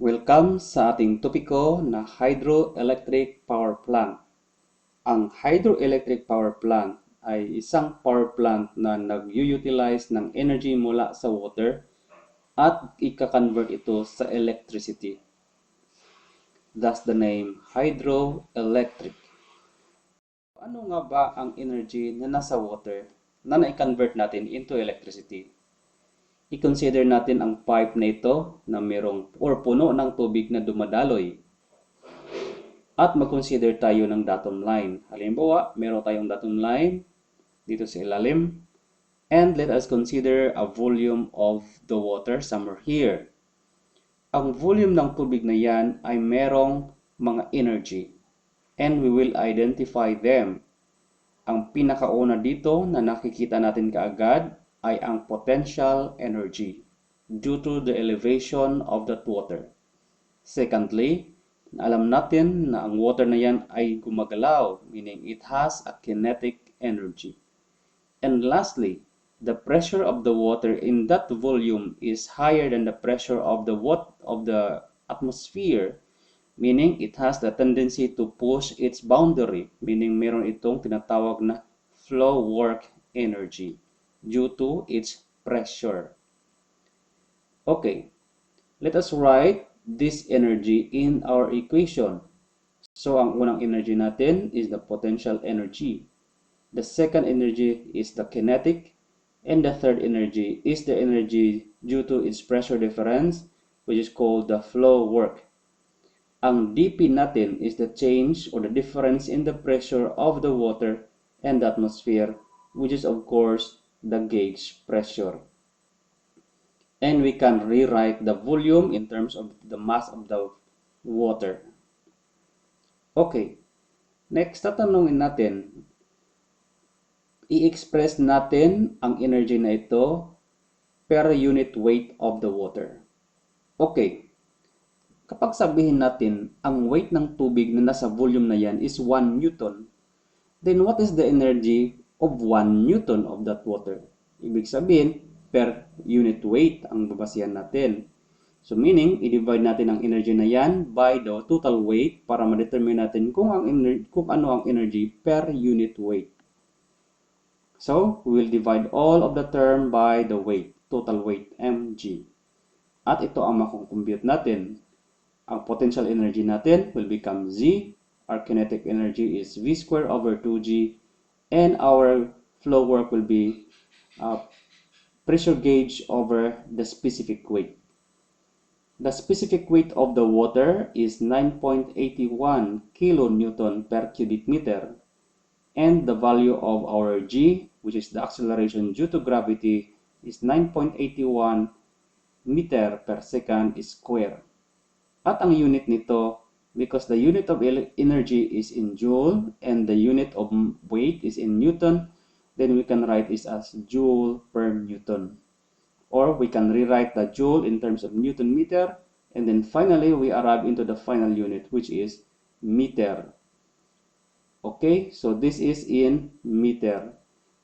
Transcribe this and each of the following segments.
Welcome sa ating topiko na hydroelectric power plant. Ang hydroelectric power plant ay isang power plant na nag-utilize ng energy mula sa water at ika-convert ito sa electricity. Thus the name hydroelectric. Ano nga ba ang energy na nasa water na na-convert natin into electricity? I-consider natin ang pipe na ito na merong or puno ng tubig na dumadaloy. At mag-consider tayo ng datum line. Halimbawa, meron tayong datum line dito sa ilalim. And let us consider a volume of the water somewhere here. Ang volume ng tubig na yan ay merong mga energy. And we will identify them. Ang pinakauna dito na nakikita natin kaagad ay ang potential energy due to the elevation of that water. Secondly, alam natin na ang water na yan ay gumagalaw, meaning it has a kinetic energy. And lastly, the pressure of the water in that volume is higher than the pressure of the atmosphere, meaning it has the tendency to push its boundary, meaning meron itong tinatawag na flow work energy due to its pressure. Okay, let us write this energy in our equation. So, ang unang energy natin is the potential energy. The second energy is the kinetic. And the third energy is the energy due to its pressure difference, which is called the flow work. Ang dP natin is the change or the difference in the pressure of the water and the atmosphere, which is of course the gauge pressure. And we can rewrite the volume in terms of the mass of the water. Okay, next tatanungin natin, i-express natin ang energy na ito per unit weight of the water. Okay, kapag sabihin natin ang weight ng tubig na nasa volume na yan is 1 Newton, then what is the energy of 1 Newton of that water? Ibig sabihin, per unit weight ang babasihan natin. So meaning, i-divide natin ang energy na yan by the total weight para ma-determine natin kung ano ang energy per unit weight. So, we will divide all of the term by the weight, total weight, mg. At ito ang makukompute natin. Ang potential energy natin will become Z. Our kinetic energy is V squared over 2G. And our flow work will be pressure gauge over the specific weight. The specific weight of the water is 9.81 kilonewton per cubic meter. And the value of our G, which is the acceleration due to gravity, is 9.81 meter per second square. At ang unit nito, because the unit of energy is in joule and the unit of weight is in Newton, then we can write this as joule per Newton. Or we can rewrite the joule in terms of Newton meter, and then finally we arrive into the final unit, which is meter. Okay, so this is in meter.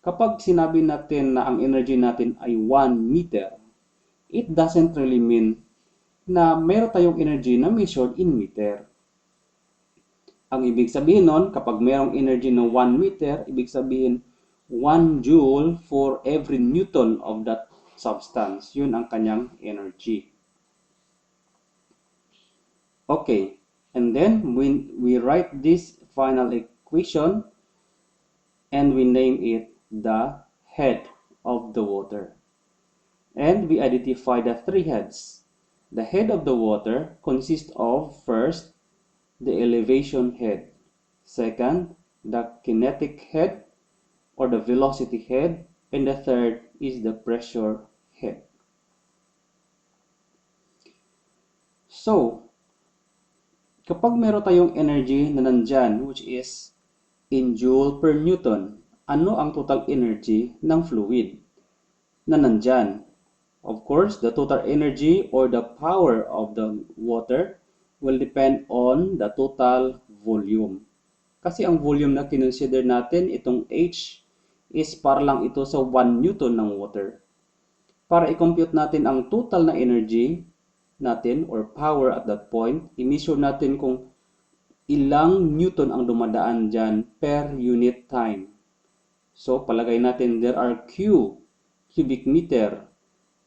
Kapag sinabi natin na ang energy natin ay 1 meter, it doesn't really mean na meron tayong energy na measured in meter. Ang ibig sabihin nun, kapag merong energy na 1 meter, ibig sabihin 1 joule for every newton of that substance. Yun ang kanyang energy. Okay, and then when we write this final equation and we name it the head of the water. And we identify the three heads. The head of the water consists of first, the elevation head. Second, the kinetic head or the velocity head. And the third is the pressure head. So, kapag meron tayong energy na nandyan, which is in joule per Newton, ano ang total energy ng fluid na nandyan? Of course, the total energy or the power of the water will depend on the total volume. Kasi ang volume na kinonsider natin, itong H, is para lang ito sa 1 Newton ng water. Para i-compute natin ang total na energy, natin or power at that point, i-measure natin kung ilang Newton ang dumadaan dyan per unit time. So, palagay natin there are cubic meter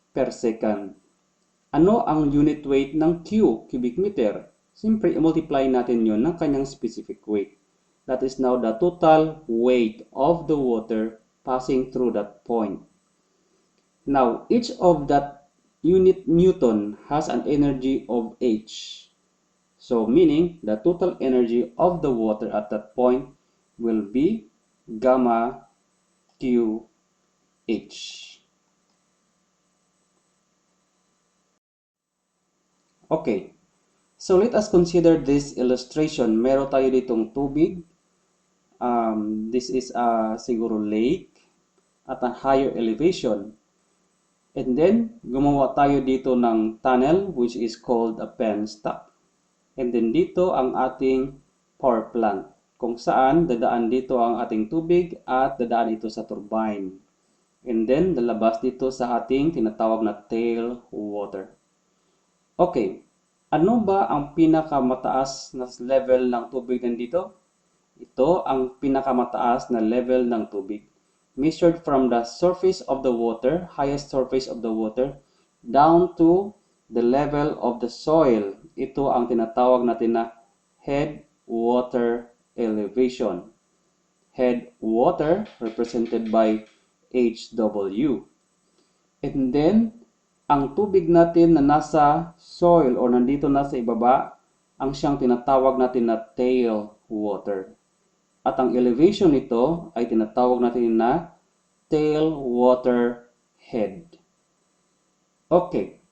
per second. Ano ang unit weight ng cubic meter? Siyempre, i-multiply natin yon ng kanyang specific weight. That is now the total weight of the water passing through that point. Now, each of that unit Newton has an energy of H. So, meaning the total energy of the water at that point will be gamma QH. Okay, so let us consider this illustration. Meron tayo ditong tubig. This is siguro lake at a higher elevation. And then, gumawa tayo dito ng tunnel which is called a penstock. And then dito ang ating power plant kung saan dadaan dito ang ating tubig at dadaan ito sa turbine. And then, lalabas dito sa ating tinatawag na tail water. Okay, ano ba ang pinakamataas na level ng tubig nandito? Ito ang pinakamataas na level ng tubig. Measured from the surface of the water, highest surface of the water, down to the level of the soil. Ito ang tinatawag natin na head water elevation. Head water represented by HW. And then, ang tubig natin na nasa soil or nandito na sa ibaba, ang siyang tinatawag natin na tail water. At ang elevation nito ay tinatawag natin na tail water head. Okay.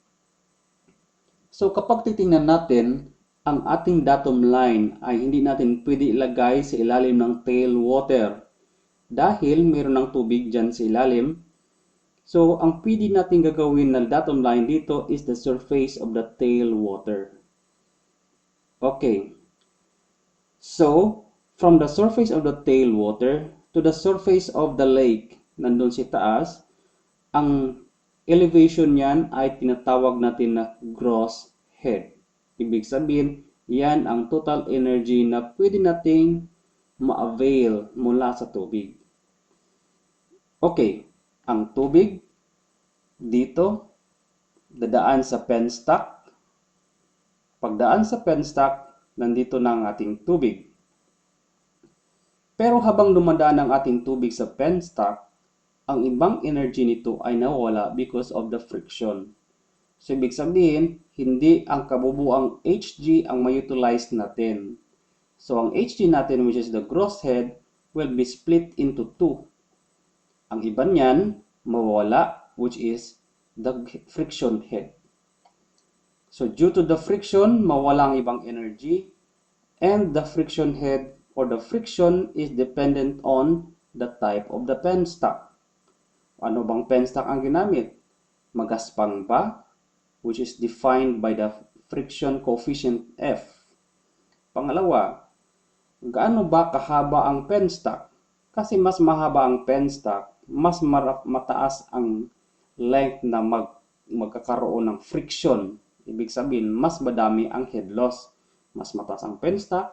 So kapag titingnan natin, ang ating datum line ay hindi natin pwede ilagay sa ilalim ng tail water dahil mayroon ng tubig dyan sa ilalim. So, ang pwede natin gagawin na datum line dito is the surface of the tail water. Okay. So, from the surface of the tail water to the surface of the lake, nandun si taas, ang elevation niyan ay tinatawag natin na gross head. Ibig sabihin, yan ang total energy na pwede nating ma-avail mula sa tubig. Okay. Ang tubig dito dadaan sa penstock. Pagdaan sa penstock, nandito na ang ating tubig. Pero habang dumadaan ang ating tubig sa penstock, ang ibang energy nito ay nawala because of the friction. So, ibig sabihin, hindi ang kabubuang Hg ang ma-utilize natin. So, ang Hg natin, which is the gross head, will be split into two. Ang iba niyan, mawala, which is the friction head. So, due to the friction, mawala ang ibang energy. And the friction head or the friction is dependent on the type of the penstock. Ano bang penstock ang ginamit? Magaspang ba? Which is defined by the friction coefficient F. Pangalawa, gaano ba kahaba ang penstock? Kasi mas mahaba ang penstock, mas mataas ang length na magkakaroon ng friction. Ibig sabihin, mas madami ang head loss. Mas mataas ang penstock,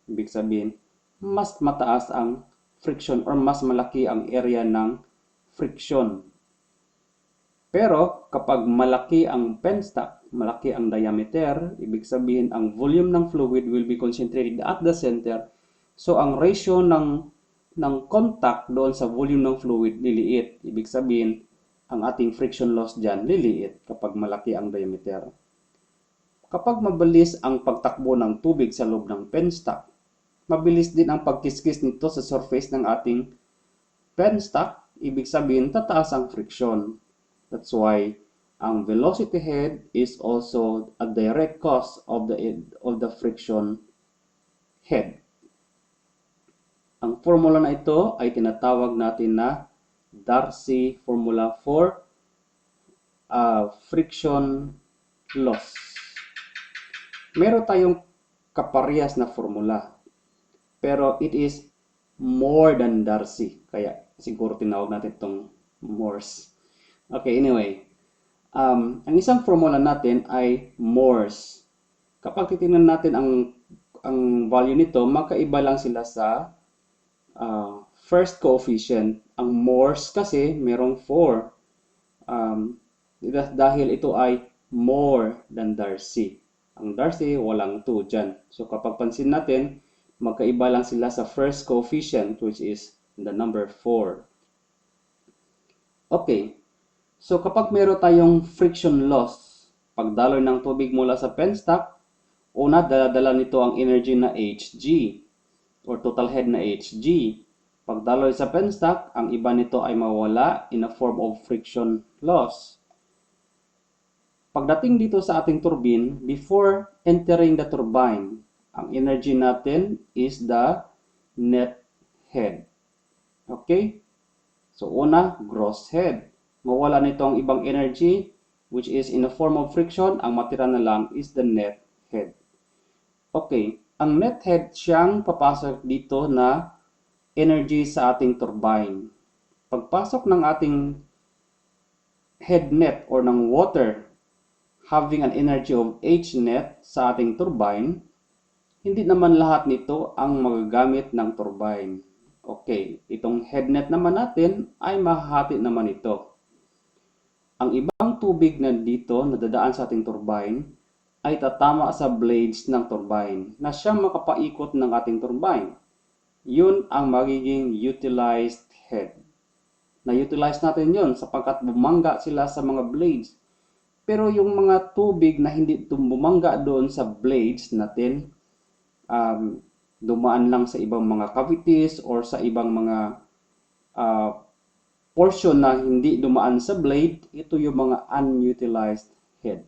ibig sabihin, mas mataas ang friction or mas malaki ang area ng friction. Pero kapag malaki ang penstock, malaki ang diameter, ibig sabihin ang volume ng fluid will be concentrated at the center. So ang ratio ng contact doon sa volume ng fluid liliit. Ibig sabihin, ang ating friction loss dyan liliit kapag malaki ang diameter. Kapag mabilis ang pagtakbo ng tubig sa loob ng penstock, mabilis din ang pagkiskis nito sa surface ng ating penstock. Ibig sabihin, tataas ang friction. That's why ang velocity head is also a direct cause of the friction head. Ang formula na ito ay tinatawag natin na Darcy formula for friction loss. Meron tayong kaparehas na formula, pero it is more than Darcy. Kaya siguro tinawag natin itong Morse. Okay, anyway. Ang isang formula natin ay Morse. Kapag titingnan natin ang value nito, magkaiba lang sila sa first coefficient. Ang Morse kasi merong 4. Um, dahil ito ay more than Darcy. Ang Darcy, walang 2 dyan. So kapag pansin natin, magkaiba lang sila sa first coefficient, which is the number 4. Okay, so kapag meron tayong friction loss, pagdaloy ng tubig mula sa penstock, una, dala-dala nito ang energy na Hg or total head na Hg. Pagdaloy sa penstock, ang iba nito ay mawala in a form of friction loss. Pagdating dito sa ating turbine, before entering the turbine, ang energy natin is the net head. Okay? So una, gross head. Mawala nito ang ibang energy, which is in a form of friction. Ang matira na lang is the net head. Okay, ang net head siyang papasok dito na energy sa ating turbine. Pagpasok ng ating head net or ng water having an energy of H net sa ating turbine, hindi naman lahat nito ang magagamit ng turbine. Okay, itong head net naman natin ay mahahati naman ito. Ang ibang tubig na dito na dadaan sa ating turbine ay tatama sa blades ng turbine na siyang makapaikot ng ating turbine. Yun ang magiging utilized head. Na-utilize natin yun sapagkat bumangga sila sa mga blades. Pero yung mga tubig na hindi bumangga doon sa blades natin, dumaan lang sa ibang mga cavities or sa ibang mga portion na hindi dumaan sa blade, ito yung mga unutilized head.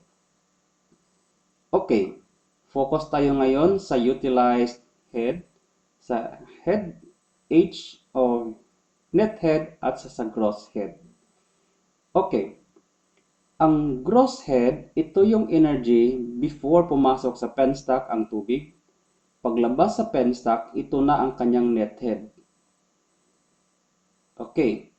Okay, focus tayo ngayon sa utilized head, sa head H o net head at sa gross head. Okay, ang gross head, ito yung energy before pumasok sa penstock ang tubig. Paglabas sa penstock, ito na ang kanyang net head. Okay,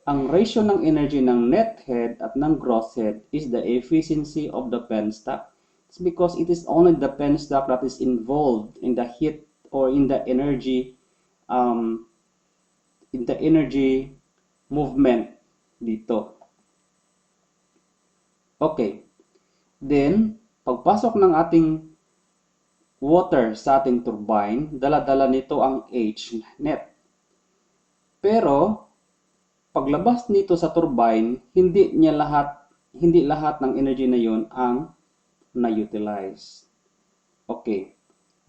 ang ratio ng energy ng net head at ng gross head is the efficiency of the penstock. It's because it is only the penstock that is involved in the heat or in the energy movement dito. Okay. Then, pagpasok ng ating water sa ating turbine, dala-dala nito ang H net. Pero, paglabas nito sa turbine, hindi lahat ng energy na yon ang na-utilize. Okay.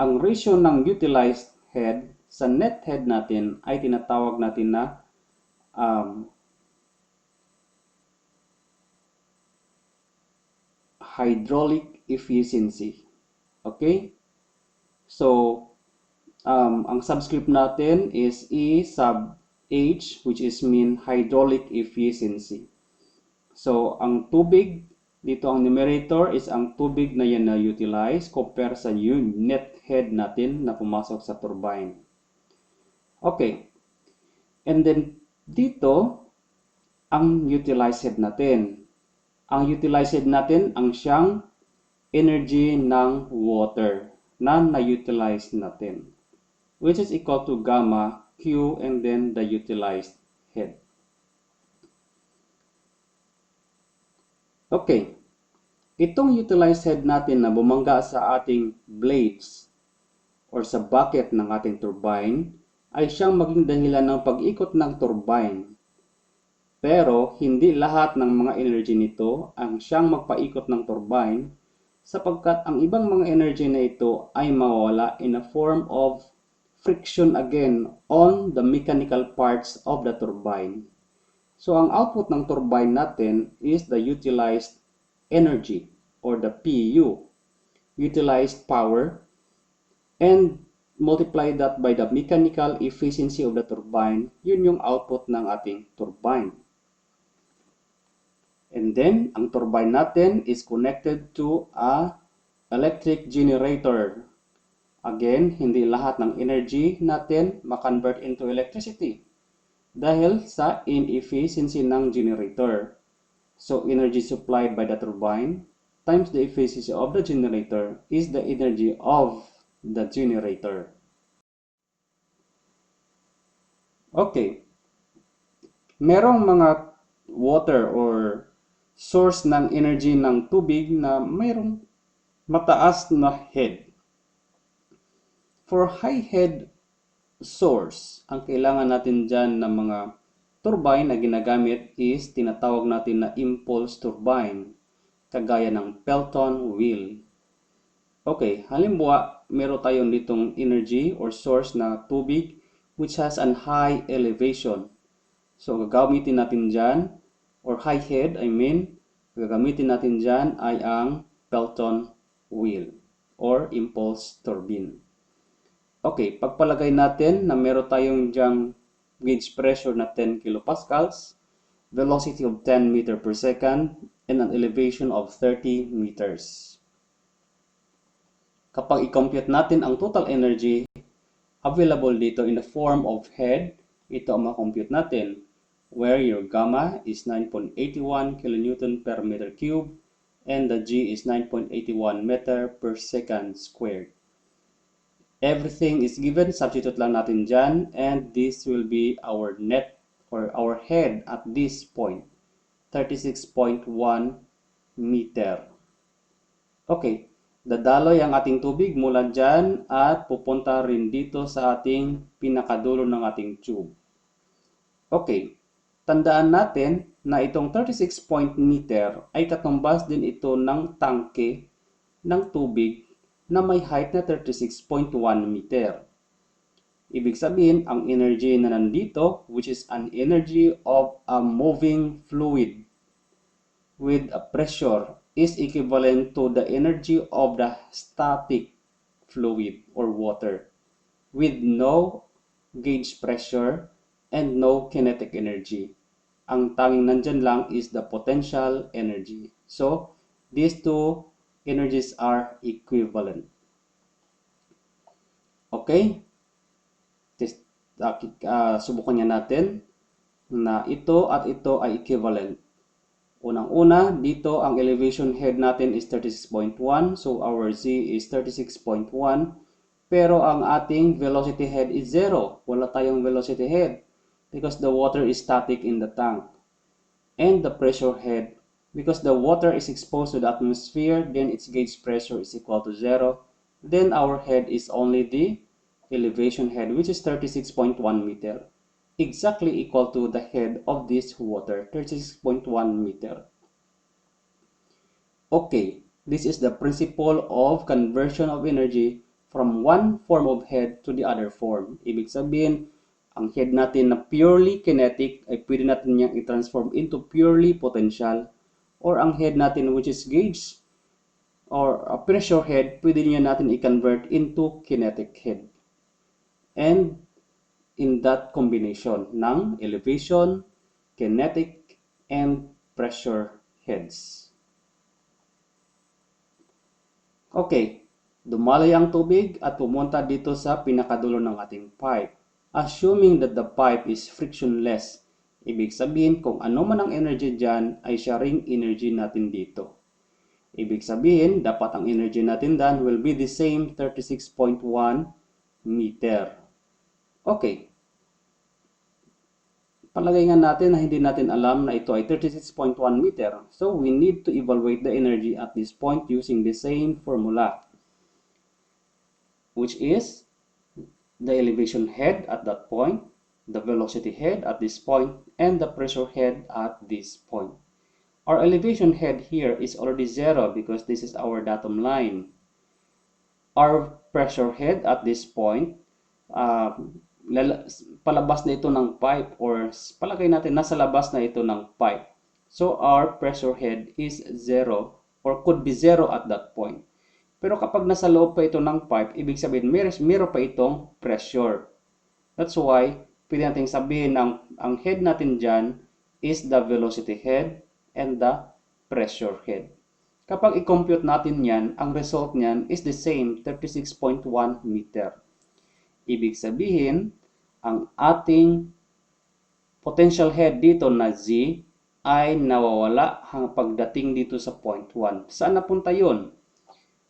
Ang ratio ng utilized head sa net head natin ay tinatawag natin na hydraulic efficiency. Okay? So, ang subscript natin is E sub H, which is mean hydraulic efficiency. So, ang tubig, dito ang numerator is ang tubig na yan na utilize compare sa net head natin na pumasok sa turbine. Okay. And then, dito, ang utilized head natin. Ang utilized natin ang siyang energy ng water na na-utilize natin, which is equal to gamma Q and then the utilized head. Okay, itong utilized head natin na bumangga sa ating blades or sa bucket ng ating turbine ay siyang maging dahilan ng pag-ikot ng turbine. Pero hindi lahat ng mga energy nito ang siyang magpaikot ng turbine sapagkat ang ibang mga energy na ito ay mawawala in a form of friction again on the mechanical parts of the turbine. So ang output ng turbine natin is the utilized energy or the PU, utilized power, and multiply that by the mechanical efficiency of the turbine, yun yung output ng ating turbine. And then, ang turbine natin is connected to a electric generator. Again, hindi lahat ng energy natin ma-convert into electricity dahil sa inefficiency ng generator. So energy supplied by the turbine times the efficiency of the generator is the energy of the generator. Okay, merong mga water or source ng energy ng tubig na mayroong mataas na head. For high head source, ang kailangan natin dyan ng mga turbine na ginagamit is tinatawag natin na impulse turbine, kagaya ng Pelton wheel. Okay, halimbawa, meron tayong ditong energy or source na tubig which has an high elevation. So, gagamitin natin dyan, or high head, gagamitin natin dyan ay ang Pelton wheel or impulse turbine. Okay, pagpalagay natin na meron tayong dyang gauge pressure na 10 kilopascals, velocity of 10 meter per second, and an elevation of 30 meters. Kapag i-compute natin ang total energy available dito in the form of head, ito ang ma-compute natin, where your gamma is 9.81 kilonewton per meter cube and the G is 9.81 meter per second squared. Everything is given, substitute lang natin dyan, and this will be our net or our head at this point, 36.1 meter. Okay, dadaloy ang ating tubig mula dyan at pupunta rin dito sa ating pinakadulo ng ating tube. Okay, tandaan natin na itong 36 meter ay katumbas din ito ng tangke ng tubig na may height na 36.1 meter. Ibig sabihin, ang energy na nandito, which is an energy of a moving fluid with a pressure, is equivalent to the energy of the static fluid or water with no gauge pressure and no kinetic energy. Ang tanging nandyan lang is the potential energy. So, these two energies are equivalent. Okay? Subukan niya natin na ito at ito ay equivalent. Unang-una, dito ang elevation head natin is 36.1. So, our Z is 36.1. Pero ang ating velocity head is 0. Wala tayong velocity head because the water is static in the tank. And the pressure head, because the water is exposed to the atmosphere, then its gauge pressure is equal to 0. Then our head is only the elevation head, which is 36.1 meter. Exactly equal to the head of this water, 36.1 meter. Okay, this is the principle of conversion of energy from one form of head to the other form. Ibig sabihin, ang head natin na purely kinetic ay pwede natin niyang i-transform into purely potential, or ang head natin which is gauge or a pressure head, pwede niya natin i-convert into kinetic head. And in that combination ng elevation, kinetic, and pressure heads. Okay, dumaloy ang tubig at pumunta dito sa pinakadulo ng ating pipe. Assuming that the pipe is frictionless, ibig sabihin kung ano man ang energy dyan ay siya ring energy natin dito. Ibig sabihin, dapat ang energy natin dyan will be the same 36.1 meter. Okay. Palagay nga natin na hindi natin alam na ito ay 36.1 meter. So, we need to evaluate the energy at this point using the same formula, which is the elevation head at that point, the velocity head at this point, and the pressure head at this point. Our elevation head here is already 0 because this is our datum line. Our pressure head at this point, palabas na ito ng pipe, or palagay natin nasa labas na ito ng pipe. So our pressure head is 0 or could be 0 at that point. Pero kapag nasa loob pa ito ng pipe, ibig sabihin meron pa itong pressure. That's why, pwede natin sabihin ang head natin dyan is the velocity head and the pressure head. Kapag i-compute natin yan, ang result niyan is the same, 36.1 meter. Ibig sabihin, ang ating potential head dito na Z ay nawawala pagdating dito sa point 1. Saan napunta yun?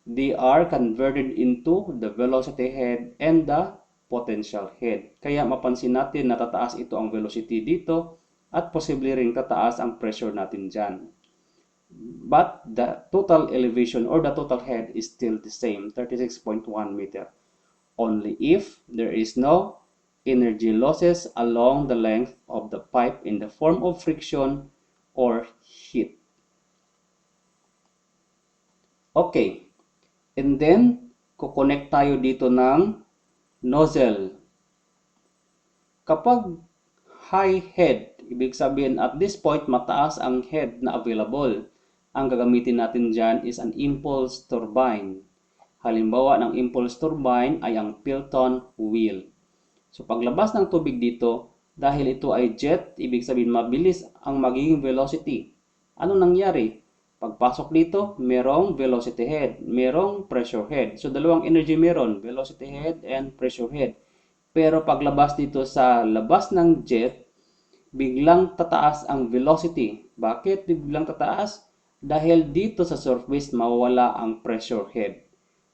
They are converted into the velocity head and the potential head. Kaya mapansin natin na tataas ito ang velocity dito at posible ring tataas ang pressure natin dyan. But the total elevation or the total head is still the same, 36.1 meter. Only if there is no energy losses along the length of the pipe in the form of friction or heat. Okay, and then kukonect tayo dito ng nozzle. Kapag high head, ibig sabihin at this point mataas ang head na available. Ang gagamitin natin dyan is an impulse turbine. Halimbawa ng impulse turbine ay ang piston wheel. So paglabas ng tubig dito, dahil ito ay jet, ibig sabihin mabilis ang magiging velocity. Ano nangyari? Pagpasok dito, merong velocity head, merong pressure head. So dalawang energy meron, velocity head and pressure head. Pero paglabas dito sa labas ng jet, biglang tataas ang velocity. Bakit biglang tataas? Dahil dito sa surface mawawala ang pressure head.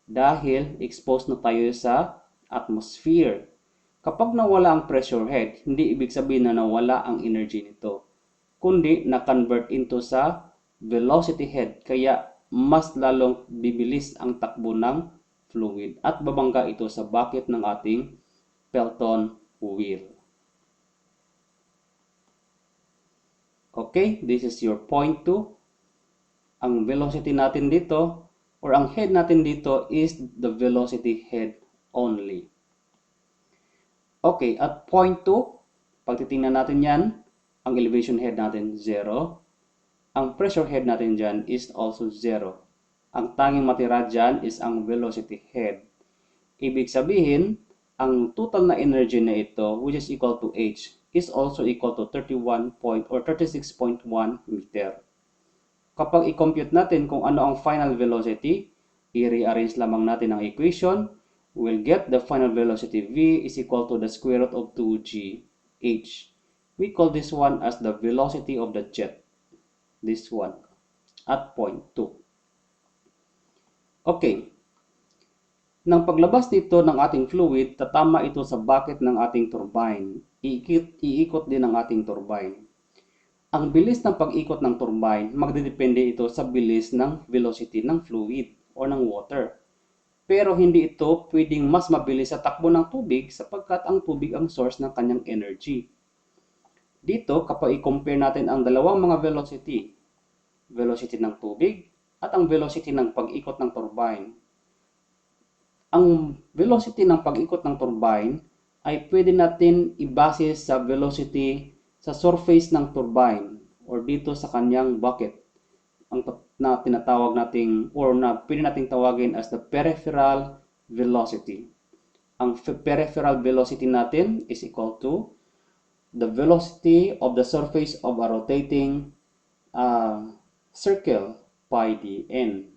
Dahil exposed na tayo sa atmosphere. Kapag nawala ang pressure head, hindi ibig sabihin na nawala ang energy nito. Kundi na-convert into sa velocity head. Kaya mas lalong bibilis ang takbo ng fluid at babangga ito sa bucket ng ating piston wheel. Okay, this is your point 2. Ang velocity natin dito or ang head natin dito is the velocity head only. Okay, at point 2, pag titingnan natin yan, ang elevation head natin 0. Ang pressure head natin dyan is also 0. Ang tanging matira dyan is ang velocity head. Ibig sabihin, ang total na energy na ito, which is equal to H, is also equal to 36.1 meter. Kapag i-compute natin kung ano ang final velocity, i-rearrange lamang natin ang equation, we'll get the final velocity V is equal to the square root of 2g h. We call this one as the velocity of the jet. This one, at point 2. Okay. Nang paglabas dito ng ating fluid, tatama ito sa bucket ng ating turbine. Iikot din ang ating turbine. Ang bilis ng pag-ikot ng turbine, magdedepende ito sa bilis ng velocity ng fluid o ng water. Pero hindi ito pwedeng mas mabilis sa takbo ng tubig sapagkat ang tubig ang source ng kanyang energy. Dito, kapag i-compare natin ang dalawang mga velocity, velocity ng tubig at ang velocity ng pag-ikot ng turbine. Ang velocity ng pag-ikot ng turbine ay pwede natin ibase sa velocity sa surface ng turbine or dito sa kanyang bucket ang na tinatawag nating or na pwede nating tawagin as the peripheral velocity. Ang peripheral velocity natin is equal to the velocity of the surface of a rotating circle pi dn.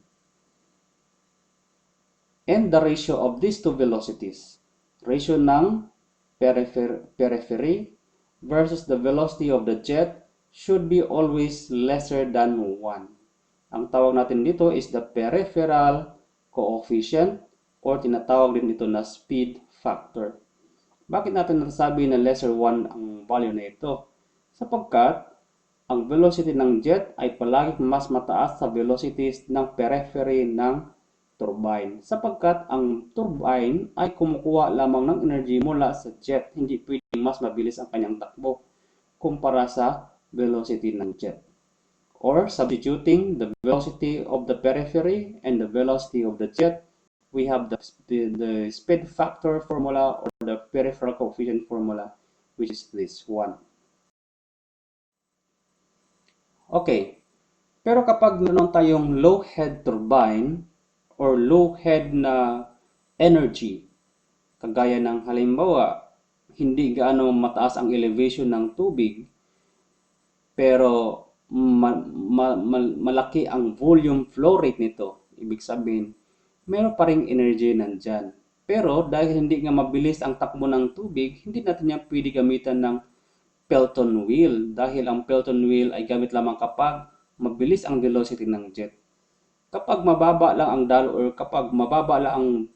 And the ratio of these two velocities, ratio ng periphery versus the velocity of the jet should be always lesser than 1. Ang tawag natin dito is the peripheral coefficient or tinatawag din ito na speed factor. Bakit natin nasasabi na lesser 1 ang value na ito? Sapagkat ang velocity ng jet ay palagi mas mataas sa velocities ng periphery ng turbine. Sapagkat ang turbine ay kumukuha lamang ng energy mula sa jet, hindi pwedeng mas mabilis ang kanyang takbo kumpara sa velocity ng jet. Or substituting the velocity of the periphery and the velocity of the jet, we have the speed factor formula or the peripheral coefficient formula, which is this one. Okay, pero kapag meron tayong low head turbine or low head na energy, kagaya ng halimbawa, hindi gaano mataas ang elevation ng tubig, pero malaki ang volume flow rate nito. Ibig sabihin, meron pa ring energy nandyan. Pero dahil hindi nga mabilis ang takbo ng tubig, hindi natin yan pwede gamitan ng Pelton wheel dahil ang Pelton wheel ay gamit lamang kapag mabilis ang velocity ng jet. Kapag mababa lang ang dalo or kapag mababa lang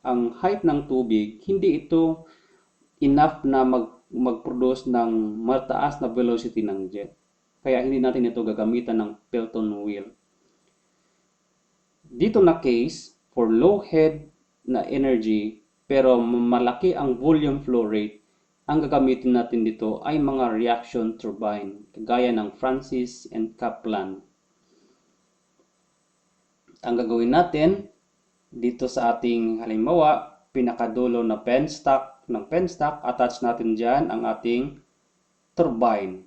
ang height ng tubig, hindi ito enough na mag-produce ng mataas na velocity ng jet. Kaya hindi natin ito gagamitan ng Pelton wheel. Dito na case, for low head na energy pero malaki ang volume flow rate, ang gagamitin natin dito ay mga reaction turbine, kagaya ng Francis and Kaplan. Ang gagawin natin dito sa ating halimbawa, pinakadulo na penstock ng penstock, attach natin dyan ang ating turbine.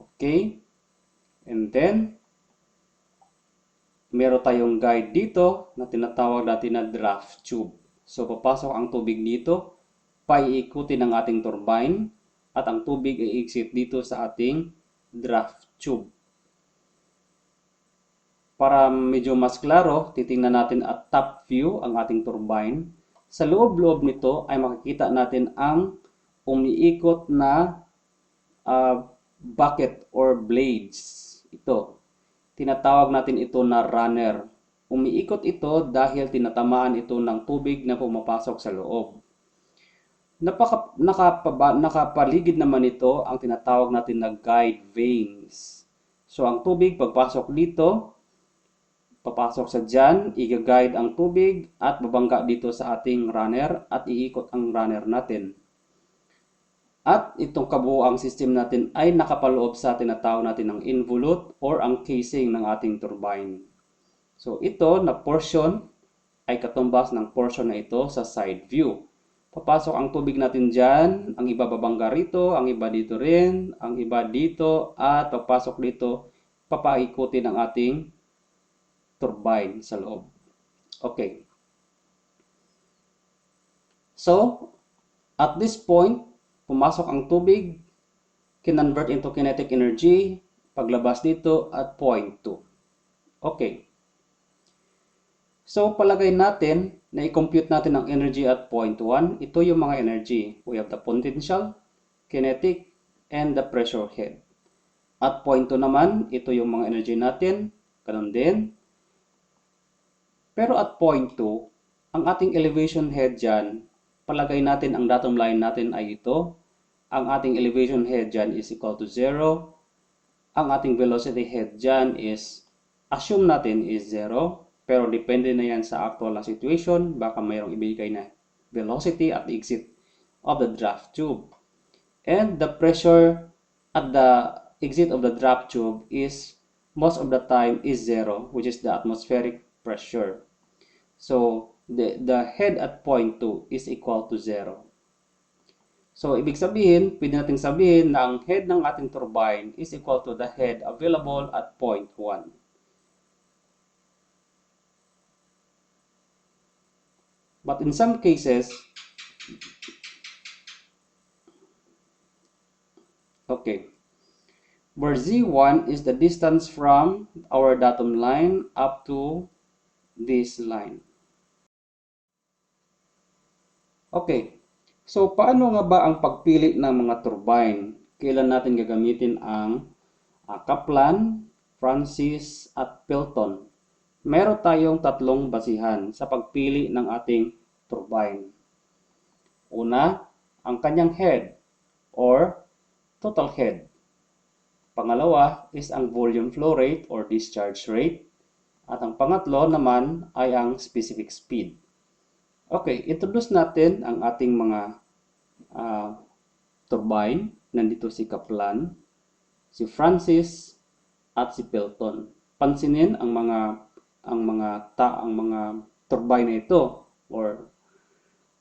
Okay? And then, meron tayong guide dito na tinatawag natin na draft tube. So, papasok ang tubig dito, paiikutin ng ating turbine, at ang tubig ay exit dito sa ating draft tube. Para medyo mas klaro, titingnan natin at top view ang ating turbine. Sa loob-loob nito ay makikita natin ang umiikot na bucket or blades. Ito, tinatawag natin ito na runner. Umiikot ito dahil tinatamaan ito ng tubig na pumapasok sa loob. Nakapaligid naman ito ang tinatawag natin na guide vanes. So ang tubig pagpasok dito, papasok sa dyan, i-guide ang tubig at babangga dito sa ating runner at iikot ang runner natin. At itong kabuuang system natin ay nakapaloob sa tinatawag natin ng involute or ang casing ng ating turbine. So ito na portion ay katumbas ng portion na ito sa side view. Papasok ang tubig natin dyan, ang iba babangga rito, ang iba dito rin, ang iba dito, at papasok dito, papaikutin ang ating turbine sa loob. Okay. So, at this point, pumasok ang tubig, kinonvert into kinetic energy, paglabas dito at point 2. Okay. So, palagay natin na i-compute natin ang energy at point 1. Ito yung mga energy. We have the potential, kinetic, and the pressure head. At point 2 naman, ito yung mga energy natin. Ganun din. Pero at point 2, ang ating elevation head dyan, palagay natin ang datum line natin ay ito. Ang ating elevation head dyan is equal to 0. Ang ating velocity head dyan is, assume natin is 0. Pero depende na yan sa actual na situation. Baka mayroong ibigay na velocity at exit of the draft tube. And the pressure at the exit of the draft tube is, most of the time, is 0, which is the atmospheric pressure. So, the head at point 2 is equal to 0. So, ibig sabihin, pwede natin sabihin na ang head ng ating turbine is equal to the head available at point 1. But in some cases, okay, where Z1 is the distance from our datum line up to this line. Okay. So, paano nga ba ang pagpili ng mga turbine? Kailan natin gagamitin ang Kaplan, Francis, at Pelton? Meron tayong tatlong basihan sa pagpili ng ating turbine. Una, ang kanyang head or total head. Pangalawa is ang volume flow rate or discharge rate. At ang pangatlo naman ay ang specific speed. Okay, introduce natin ang ating mga turbine. Nandito si Kaplan, si Francis, at si Pelton. Pansinin ang mga turbine na ito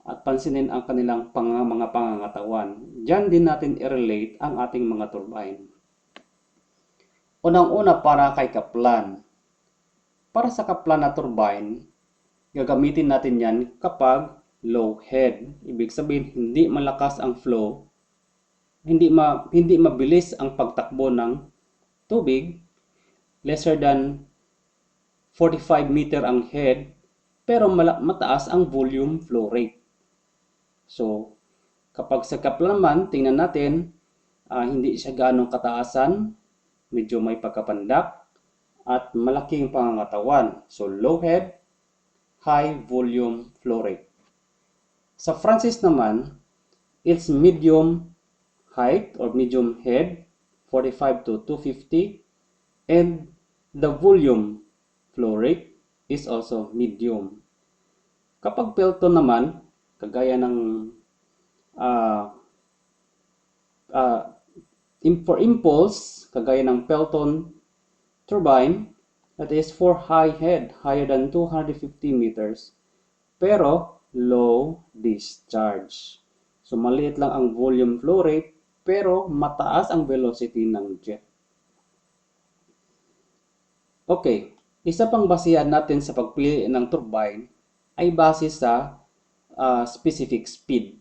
at pansinin ang kanilang mga pangangatawan. Diyan din natin i-relate ang ating mga turbine. Unang-una para kay Kaplan. Para sa Kaplan na turbine, gagamitin natin yan kapag low head. Ibig sabihin, hindi malakas ang flow, hindi mabilis ang pagtakbo ng tubig, lesser than 45 meter ang head, pero mataas ang volume flow rate. So, Kapag sa kapla naman, tingnan natin, hindi siya ganong kataasan, medyo may pagkapandak, at malaking pangangatawan. So low head, high volume flow rate. Sa Francis naman, it's medium height or medium head, 45 to 250, and the volume flow rate is also medium. Kapag Pelton naman, kagaya ng uh, uh, for impulse, kagaya ng Pelton turbine, that is for high head, higher than 250 meters, pero low discharge. So maliit lang ang volume flow rate, pero mataas ang velocity ng jet. Okay, isa pang basihan natin sa pagpili ng turbine ay base sa specific speed.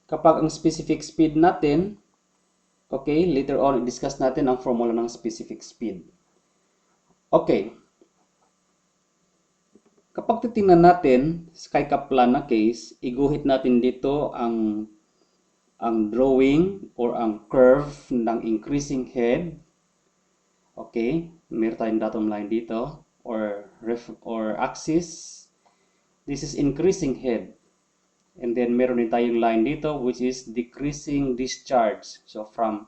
Kapag ang specific speed natin, okay, later on i-discuss natin ang formula ng specific speed. Okay, kapag titingnan natin sa kay Kaplan na case, iguhit natin dito ang drawing or ang curve ng increasing head. Okay, meron tayong datum line dito or axis. This is increasing head. And then meron din tayong line dito which is decreasing discharge. So from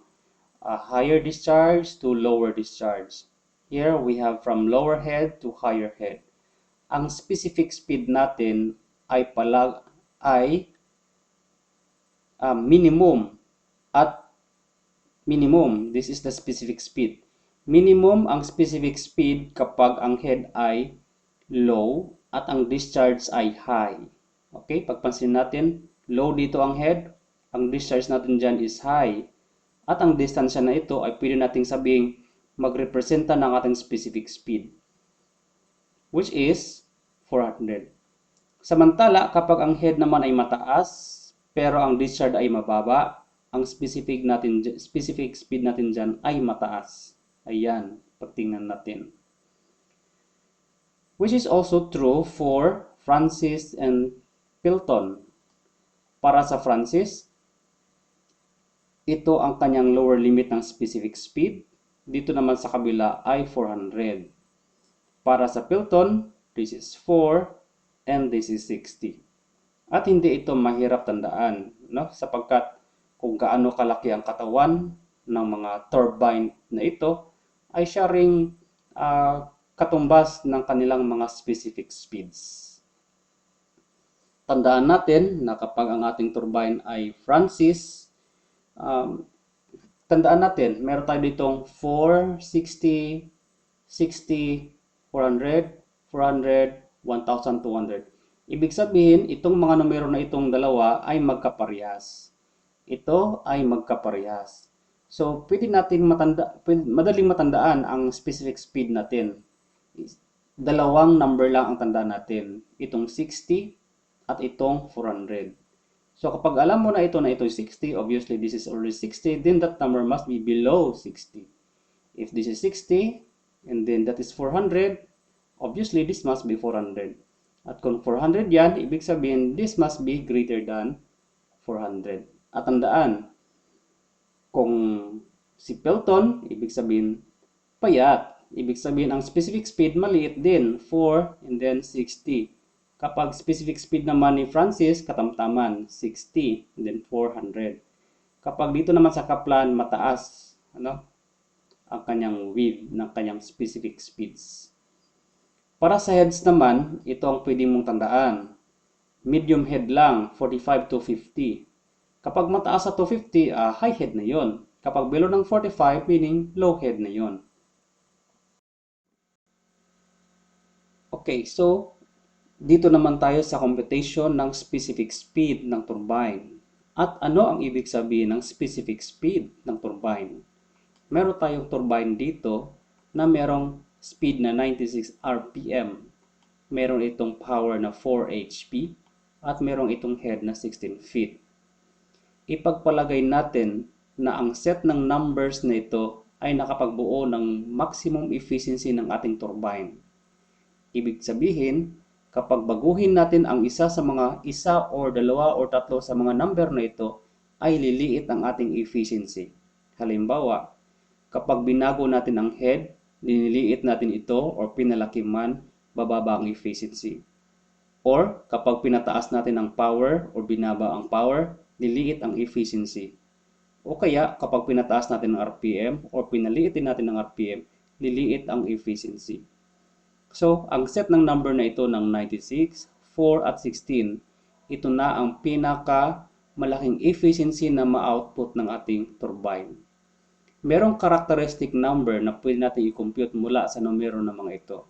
a higher discharge to lower discharge. Here we have from lower head to higher head. Ang specific speed natin ay minimum at minimum. This is the specific speed. Minimum ang specific speed kapag ang head ay low at ang discharge ay high. Okay, pagpansin natin, low dito ang head, ang discharge natin dyan is high. At ang distansya na ito ay pwede nating sabing magrepresenta ng ating specific speed, which is 400. Samantala, kapag ang head naman ay mataas, pero ang discharge ay mababa, ang specific speed natin dyan ay mataas. Ayan, pagtingnan natin. Which is also true for Francis and Pelton. Para sa Francis, ito ang kanyang lower limit ng specific speed. Dito naman sa kabila ay 400. Para sa Pelton, this is 4 and this is 60. At hindi ito mahirap tandaan, no? Sapagkat kung gaano kalaki ang katawan ng mga turbine na ito, ay siya ring katumbas ng kanilang mga specific speeds. Tandaan natin na kapag ang ating turbine ay Francis, tandaan natin, meron tayo ditong 4, 60, 60, 400, 400, 1,200. Ibig sabihin, itong mga numero na itong dalawa ay magkaparehas. Ito ay magkaparehas. So, madaling matandaan ang specific speed natin. Dalawang number lang ang tandaan natin. Itong 60 at itong 400. So kapag alam mo na ito 60, obviously this is already 60, then that number must be below 60. If this is 60, and then that is 400, obviously this must be 400. At kung 400 yan, ibig sabihin this must be greater than 400. At tandaan, kung si Pelton, ibig sabihin payat. Ibig sabihin ang specific speed maliit din, 4 and then 60. Kapag specific speed naman ni Francis, katamtaman, 60, and then 400. Kapag dito naman sa Kaplan, mataas, ang kanyang width ng kanyang specific speeds. Para sa heads naman, ito ang pwede mong tandaan. Medium head lang, 45 to 50. Kapag mataas sa 250, high head na yon. Kapag below ng 45, meaning low head na yon. Okay, so dito naman tayo sa computation ng specific speed ng turbine. At ano ang ibig sabihin ng specific speed ng turbine? Meron tayong turbine dito na merong speed na 96 RPM. Meron itong power na 4 HP at merong itong head na 16 feet. Ipagpalagay natin na ang set ng numbers na ito ay nakapagbuo ng maximum efficiency ng ating turbine. Ibig sabihin, Kapag baguhin natin ang isa or dalawa or tatlo sa mga number na ito, ay liliit ang ating efficiency. Halimbawa, kapag binago natin ang head, liniliit natin ito or pinalaki man, bababa ang efficiency. Or kapag pinataas natin ang power or binaba ang power, liliit ang efficiency. O kaya kapag pinataas natin ang RPM or pinaliit din natin ang RPM, liliit ang efficiency. So, ang set ng number na ito ng 96, 4 at 16, ito na ang pinaka malaking efficiency na ma-output ng ating turbine. Merong characteristic number na pwede natin i-compute mula sa numero ng mga ito.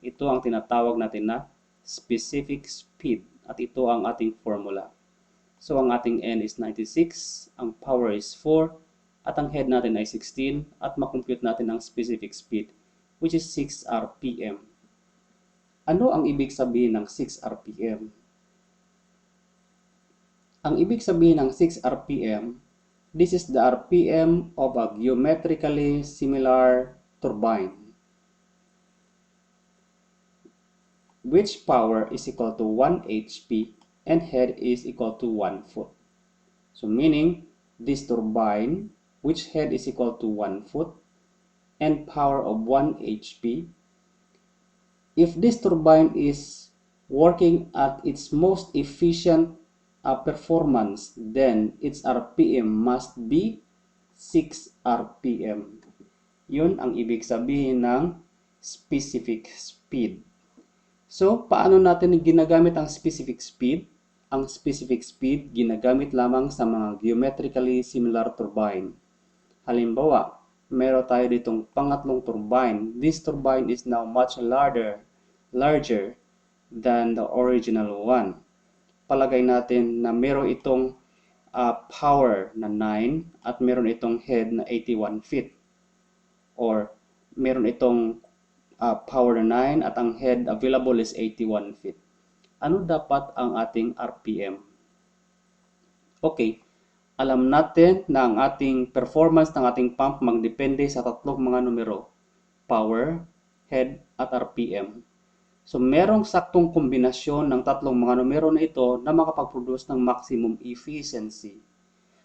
Ito ang tinatawag natin na specific speed at ito ang ating formula. So, ang ating N is 96, ang power is 4, at ang head natin ay 16, at makompute natin ang specific speed, which is 6 RPM. Ano ang ibig sabihin ng 6 RPM? Ang ibig sabihin ng 6 RPM, this is the RPM of a geometrically similar turbine, which power is equal to 1 HP and head is equal to 1 foot. So meaning, this turbine, which head is equal to 1 foot and power of 1 HP, if this turbine is working at its most efficient performance, then its RPM must be 6 RPM. Yun ang ibig sabihin ng specific speed. So, paano natin ginagamit ang specific speed? Ang specific speed ginagamit lamang sa mga geometrically similar turbine. Halimbawa, meron tayo ditong pangatlong turbine. This turbine is now much larger than the original one. Palagay natin na meron itong power na 9 at meron itong head na 81 feet. Or meron itong power na 9 at ang head available is 81 feet. Ano dapat ang ating RPM? Okay, alam natin na ang ating performance ng ating pump magdepende sa tatlong mga numero, power, head, at RPM. So, merong saktong kombinasyon ng tatlong mga numero na ito na makapag-produce ng maximum efficiency.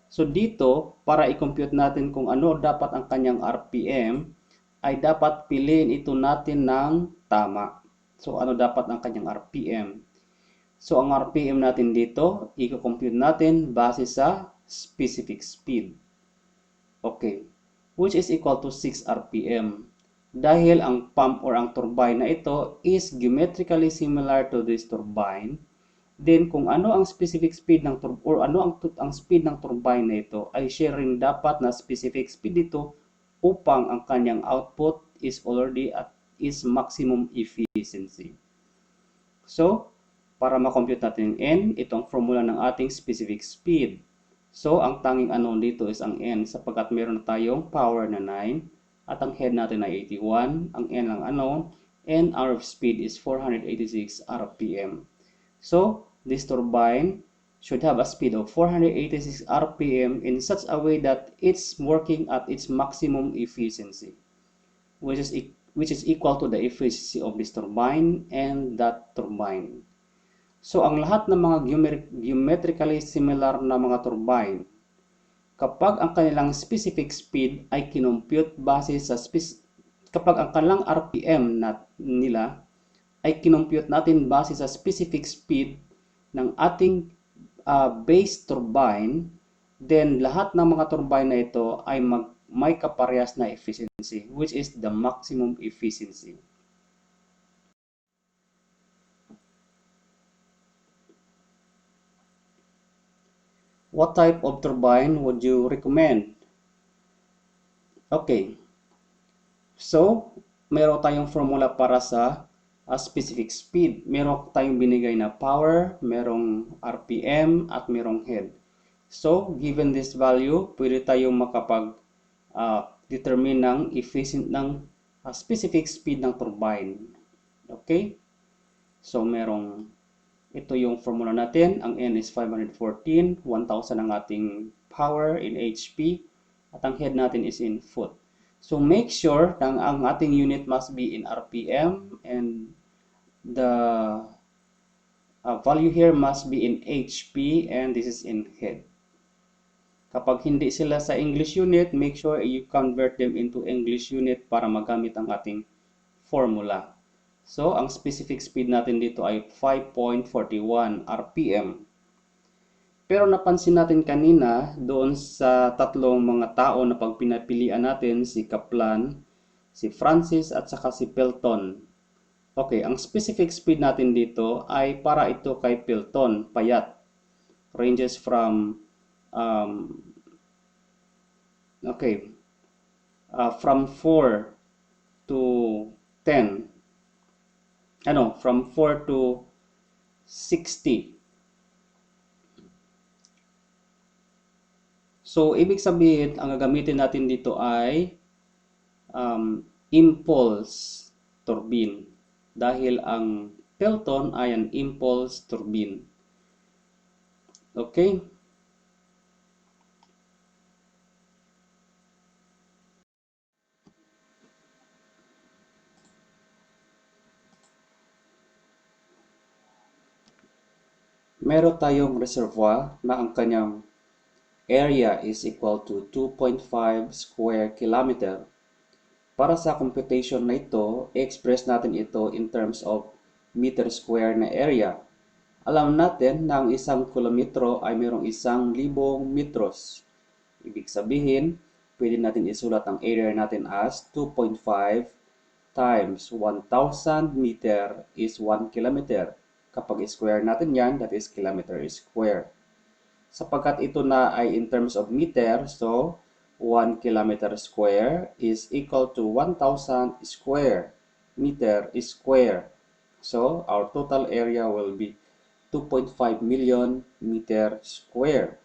So, dito, para i-compute natin kung ano dapat ang kanyang RPM, ay dapat piliin ito natin ng tama. So, ano dapat ang kanyang RPM? So, ang RPM natin dito, i-compute natin base sa specific speed. Okay, which is equal to 6 RPM. Dahil ang pump or ang turbine na ito is geometrically similar to this turbine, then kung ano ang specific speed ng or ano ang speed ng turbine na ito ay sharing dapat na specific speed dito upang ang kanyang output is already at its maximum efficiency. So, para ma-compute natin N, itong formula ng ating specific speed. So, ang tanging unknown dito is ang N sapagkat meron na tayong power na 9 at ang head natin ay 81, ang N lang unknown, and our speed is 486 RPM. So, this turbine should have a speed of 486 RPM in such a way that it's working at its maximum efficiency, which is equal to the efficiency of this turbine and that turbine. So, ang lahat ng mga geometrically similar na mga turbine, kapag ang kanilang specific speed ay kinompute base sa kapag ang kanilang RPM nila ay kinompute natin base sa specific speed ng ating base turbine, then lahat ng mga turbine na ito ay may kaparehas na efficiency, which is the maximum efficiency. What type of turbine would you recommend? Okay. So, meron tayong formula para sa specific speed. Meron tayong binigay na power, merong RPM, at merong head. So, given this value, pwede tayong makapag-determine ng efficient ng specific speed ng turbine. Okay? So, ito yung formula natin. Ang N is 514, 1,000 ang ating power in HP, at ang head natin is in foot. So make sure na ang ating unit must be in RPM and the Value here must be in HP and this is in head. Kapag hindi sila sa English unit, make sure you convert them into English unit para magamit ang ating formula. So, ang specific speed natin dito ay 5.41 RPM. Pero napansin natin kanina doon sa tatlong mga tao na pag pinapilian natin, si Kaplan, si Francis at saka si Pelton. Okay, ang specific speed natin dito ay para ito kay Pelton, payat. Ranges from okay, from 4 to 10. From 4 to 60. So, ibig sabihin, ang gagamitin natin dito ay impulse turbine. Dahil ang Pelton ay an impulse turbine. Okay? Meron tayong reservoir na ang kanyang area is equal to 2.5 square kilometer. Para sa computation na ito, i-express natin ito in terms of meter square na area. Alam natin na ang isang kilometro ay mayroong 1,000 metros. Ibig sabihin, pwede natin isulat ang area natin as 2.5 times 1,000 meter is 1 kilometer. Kapag square natin yan, that is kilometer square. Sapagkat ito na ay in terms of meter, so 1 kilometer square is equal to 1,000 square meter square. So, our total area will be 2.5 million meter square.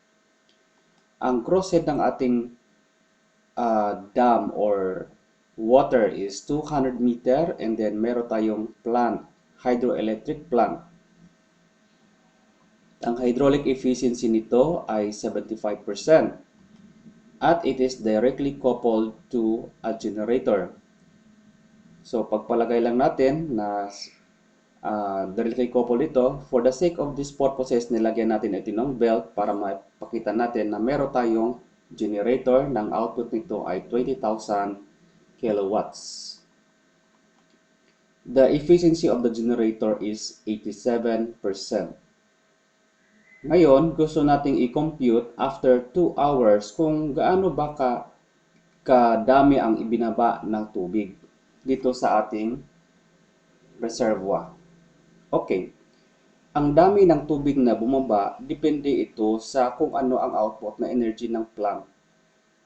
Ang cross head ng ating dam or water is 200 meter and then meron tayong plant, hydroelectric plant. Ang hydraulic efficiency nito ay 75%. At it is directly coupled to a generator. So, pagpalagay lang natin na directly coupled ito, for the sake of this purposes, nilagyan natin ito ng belt para mapakita natin na meron tayong generator ng output nito ay 20,000 kilowatts. The efficiency of the generator is 87%. Ngayon, gusto nating i-compute after 2 hours kung gaano ba kadami ang ibinaba ng tubig dito sa ating reservoir. Okay. Ang dami ng tubig na bumaba, depende ito sa kung ano ang output na energy ng plant.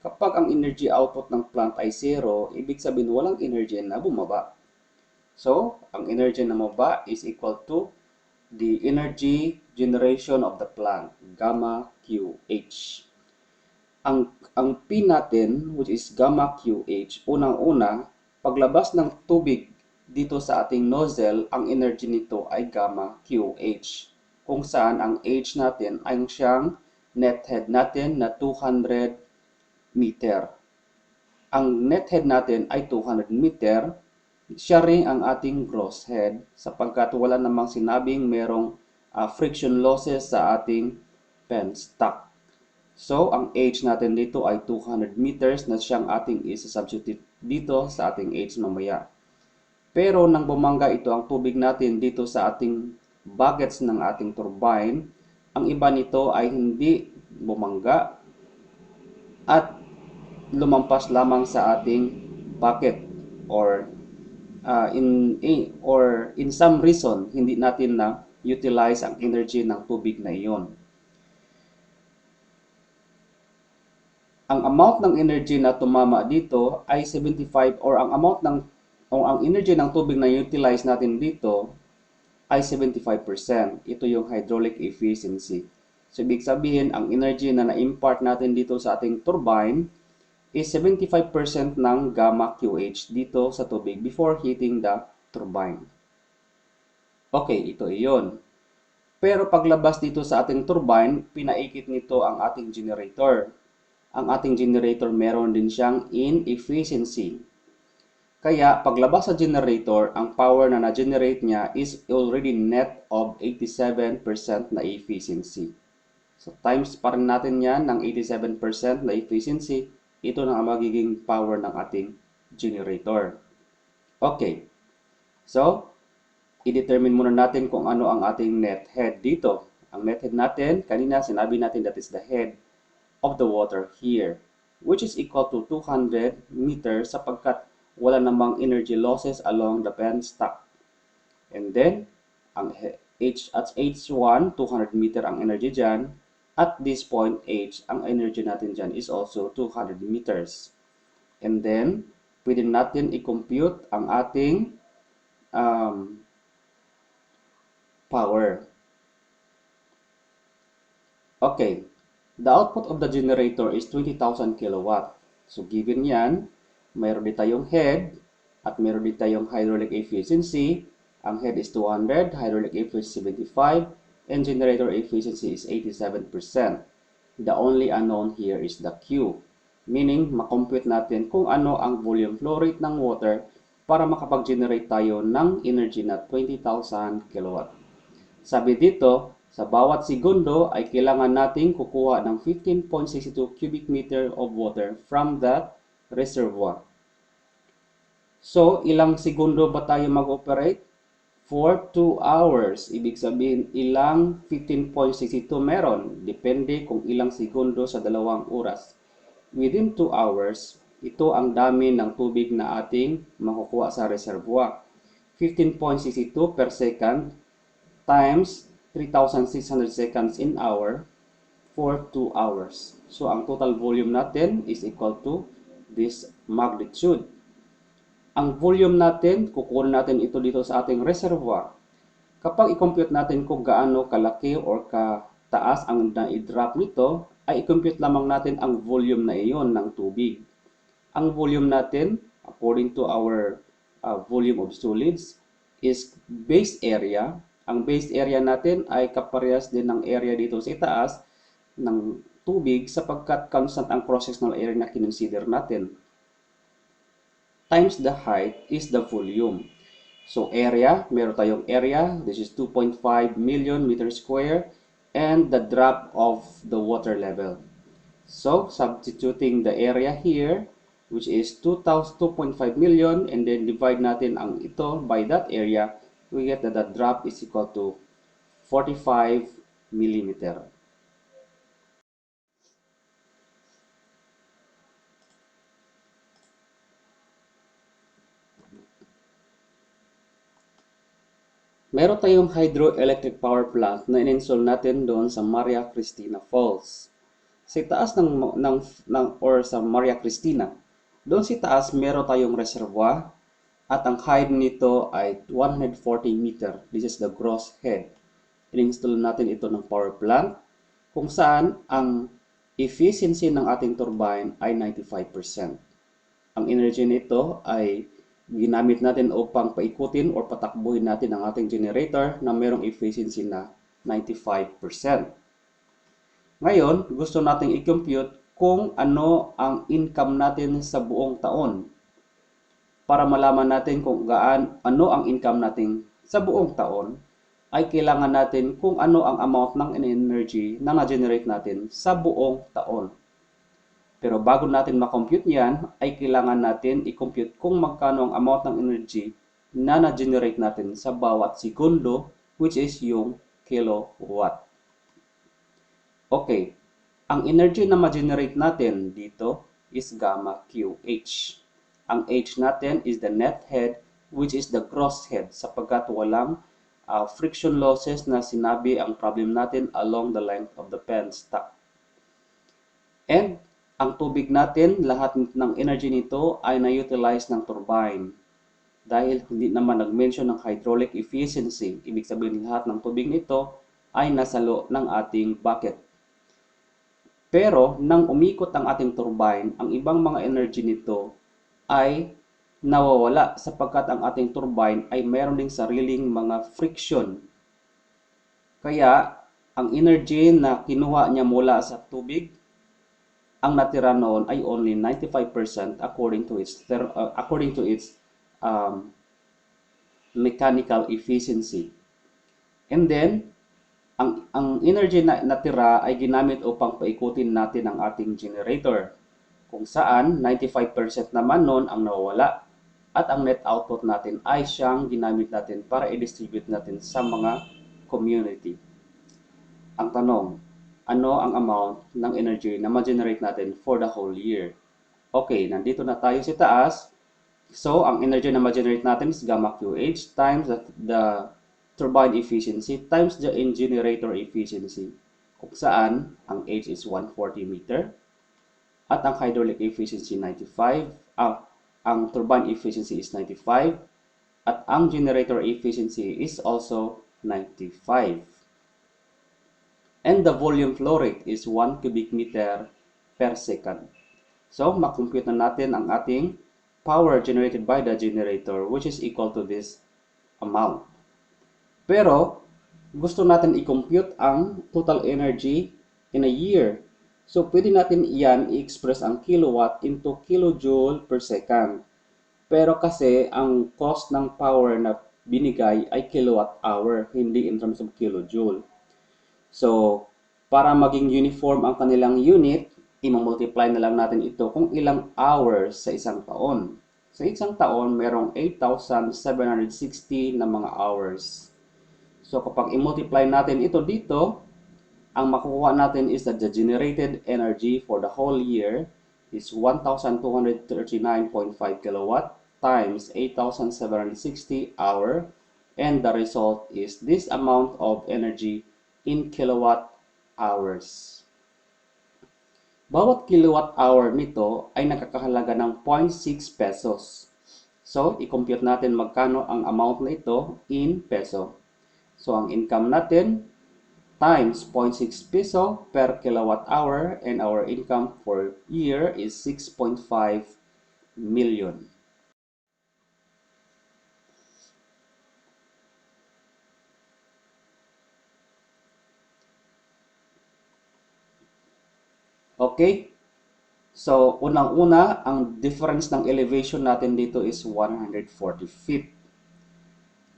Kapag ang energy output ng plant ay 0, ibig sabihin walang energy na bumaba. So, ang energy na bumaba is equal to the energy generation of the plant, gamma QH. Ang P natin, which is gamma QH, unang-una, paglabas ng tubig dito sa ating nozzle, ang energy nito ay gamma QH. Kung saan ang H natin ay siyang net head natin na 200 meter. Ang net head natin ay 200 meter. Siya rin ang ating gross head sapagkat wala namang sinabing merong friction losses sa ating penstock. So, ang H natin dito ay 200 meters na siyang ating isa-substitute dito sa ating H mamaya. Pero nang bumangga ito ang tubig natin dito sa ating buckets ng ating turbine, ang iba nito ay hindi bumangga at lumampas lamang sa ating bucket or in some reason hindi natin na utilize ang energy ng tubig na iyon. Ang amount ng energy na tumama dito ay 75 or ang energy ng tubig na utilize natin dito ay 75%. Ito yung hydraulic efficiency. So ibig sabihin ang energy na na-impart natin dito sa ating turbine is 75% ng gamma QH dito sa tubig before heating the turbine. Okay, ito iyon. Pero paglabas dito sa ating turbine, pinaikit nito ang ating generator. Ang ating generator meron din siyang inefficiency. Kaya paglabas sa generator, ang power na na-generate niya is already net of 87% na efficiency. So times pa rin natin yan ng 87% na efficiency, ito na ang magiging power ng ating generator. Okay, so i-determine muna natin kung ano ang ating net head dito. Ang net head natin, kanina sinabi natin that is the head of the water here, which is equal to 200 meters sapagkat wala namang energy losses along the penstock. And then, ang at H1, 200 meter ang energy dyan. At this point H, ang energy natin dyan is also 200 meters. And then, pwede natin i-compute ang ating power. Okay, the output of the generator is 20,000 kilowatt. So given yan, mayroon din tayong head at mayroon din tayong hydraulic efficiency. Ang head is 200, hydraulic efficiency 75, and generator efficiency is 87%. The only unknown here is the Q, meaning makompute natin kung ano ang volume flow rate ng water para makapag-generate tayo ng energy na 20,000 kilowatt. Sabi dito, sa bawat segundo ay kailangan nating kukuha ng 15.62 cubic meter of water from the reservoir. So, ilang segundo ba tayo mag-operate? For 2 hours. Ibig sabihin, ilang 15.62 meron. Depende kung ilang segundo sa 2 oras. Within 2 hours, ito ang dami ng tubig na ating makukuha sa reservoir. 15.62 per second times 3,600 seconds in hour for 2 hours. So, ang total volume natin is equal to this magnitude. Ang volume natin, kukunin natin ito dito sa ating reservoir. Kapag i-compute natin kung gaano kalaki or kataas ang na-drop nito, ay i-compute lamang natin ang volume na iyon ng tubig. Ang volume natin, according to our volume of solids, is base area. Ang base area natin ay kaparehas din ng area dito sa itaas ng tubig sapagkat constant ang cross-sectional area na kinonsider natin. Times the height is the volume. So area, meron tayong area, this is 2.5 million meters square, and the drop of the water level. So substituting the area here, which is 2.5 million, and then divide natin ang ito by that area, we get that the drop is equal to 45 millimeter. Meron tayong hydroelectric power plant na in-install natin doon sa Maria Cristina Falls. Sa taas or sa Maria Cristina, doon sa taas meron tayong reservoir at ang height nito ay 140 meter. This is the gross head. In-install natin ito ng power plant kung saan ang efficiency ng ating turbine ay 95%. Ang energy nito ay ginamit natin upang paikutin or patakbuhin natin ang ating generator na mayroong efficiency na 95%. Ngayon, gusto nating i-compute kung ano ang income natin sa buong taon. Para malaman natin kung ano ang income natin sa buong taon, ay kailangan natin kung ano ang amount ng energy na na-generate natin sa buong taon. Pero bago natin makompute yan, ay kailangan natin i-compute kung magkano ang amount ng energy na na-generate natin sa bawat segundo, which is yung kilowatt. Okay, ang energy na ma-generate natin dito is gamma QH. Ang H natin is the net head, which is the gross head, sapagkat walang friction losses na sinabi ang problem natin along the length of the penstock. And ang tubig natin, lahat ng energy nito ay na-utilize ng turbine. Dahil hindi naman nag-mention ng hydraulic efficiency, ibig sabihin lahat ng tubig nito ay nasa loob ng ating bucket. Pero nang umikot ang ating turbine, ang ibang mga energy nito ay nawawala sapagkat ang ating turbine ay mayroon ding sariling mga friction. Kaya ang energy na kinuha niya mula sa tubig, ang natira noon ay only 95% according to its um, mechanical efficiency. And then, ang energy na natira ay ginamit upang paikutin natin ang ating generator, kung saan 95% naman nun ang nawawala at ang net output natin ay siyang ginamit natin para i-distribute natin sa mga community. Ang tanong, ano ang amount ng energy na ma-generate natin for the whole year? Okay, nandito na tayo sa taas. So, ang energy na ma-generate natin is gamma QH times the turbine efficiency times the generator efficiency. Kung saan, ang H is 140 meter at ang hydraulic efficiency 95, ang turbine efficiency is 95 at ang generator efficiency is also 95. And the volume flow rate is 1 cubic meter per second. So, makompute na natin ang ating power generated by the generator, which is equal to this amount. Pero, gusto natin i-compute ang total energy in a year. So, pwede natin iyan i-express ang kilowatt into kilojoule per second. Pero kasi, ang cost ng power na binigay ay kilowatt hour, hindi in terms of kilojoule. So, para maging uniform ang kanilang unit, i-multiply na lang natin ito kung ilang hours sa isang taon. Sa isang taon, merong 8,760 na mga hours. So, kapag i-multiply natin ito dito, ang makukuha natin is that the generated energy for the whole year is 1,239.5 kilowatt times 8,760 hour, and the result is this amount of energy in kilowatt hours. Bawat kilowatt hour nito ay nakakahalaga ng 0.6 pesos. So, i-compute natin magkano ang amount na ito in peso. So, ang income natin times 0.6 peso per kilowatt hour, and our income for year is 6.5 million. Okay? So, unang-una, ang difference ng elevation natin dito is 140 feet.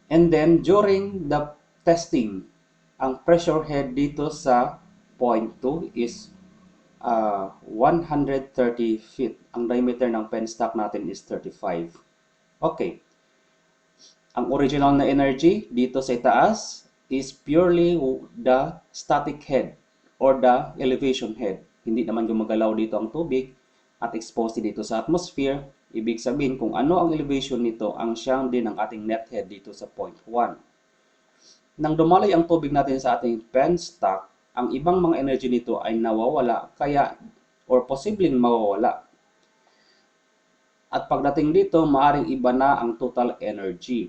And then, during the testing, ang pressure head dito sa point 2 is 130 feet. Ang diameter ng penstock natin is 35. Okay. Ang original na energy dito sa itaas is purely the static head or the elevation head. Hindi naman gumagalaw dito ang tubig at exposed dito sa atmosphere. Ibig sabihin kung ano ang elevation nito, ang siyang din ang ating net head dito sa point 1. Nang dumalay ang tubig natin sa ating penstock, ang ibang mga energy nito ay nawawala kaya or posibleng mawawala. At pagdating dito, maaring iba na ang total energy.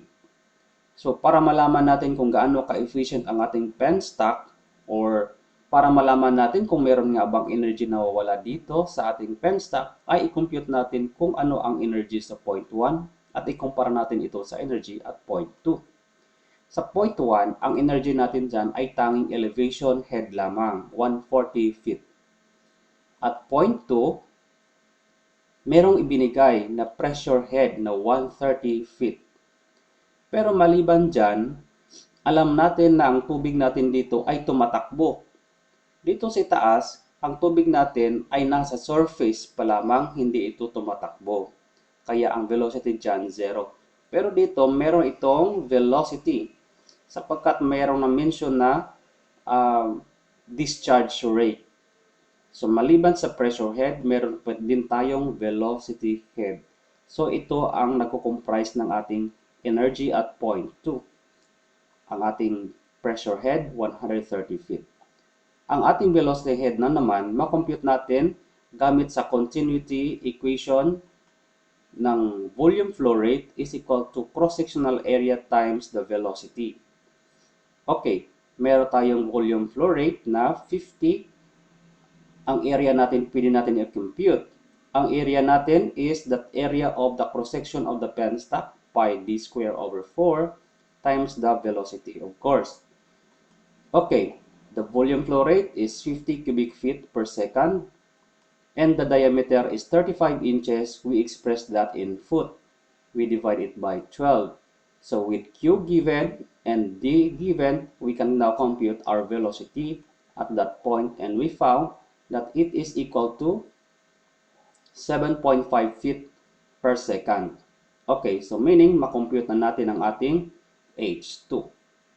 So, para malaman natin kung gaano ka-efficient ang ating penstock or para malaman natin kung meron nga bang energy na nawawala dito sa ating penstock, ay i-compute natin kung ano ang energy sa point 1 at ikumpara natin ito sa energy at point 2. Sa point 1, ang energy natin dyan ay tanging elevation head lamang, 140 feet. At point 2, merong ibinigay na pressure head na 130 feet. Pero maliban dyan, alam natin na ang tubig natin dito ay tumatakbo. Dito sa taas, ang tubig natin ay nasa surface pa lamang, hindi ito tumatakbo. Kaya ang velocity dyan, 0. Pero dito, meron itong velocity sapagkat mayroong na-mention na discharge rate. So, maliban sa pressure head, meron din tayong velocity head. So, ito ang nagko-comprise ng ating energy at point 2. Ang ating pressure head, 130 feet. Ang ating velocity head na naman, makompute natin gamit sa continuity equation ng volume flow rate is equal to cross-sectional area times the velocity. Okay, meron tayong volume flow rate na 50. Ang area natin, pwede natin i-compute. Ang area natin is that area of the cross-section of the penstock, pi d square over 4 times the velocity, of course. Okay, the volume flow rate is 50 cubic feet per second and the diameter is 35 inches. We express that in foot. we divide it by 12. So with Q given and D given, we can now compute our velocity at that point, and we found that it is equal to 7.5 feet per second. Okay, so meaning makompute na natin ang ating H2.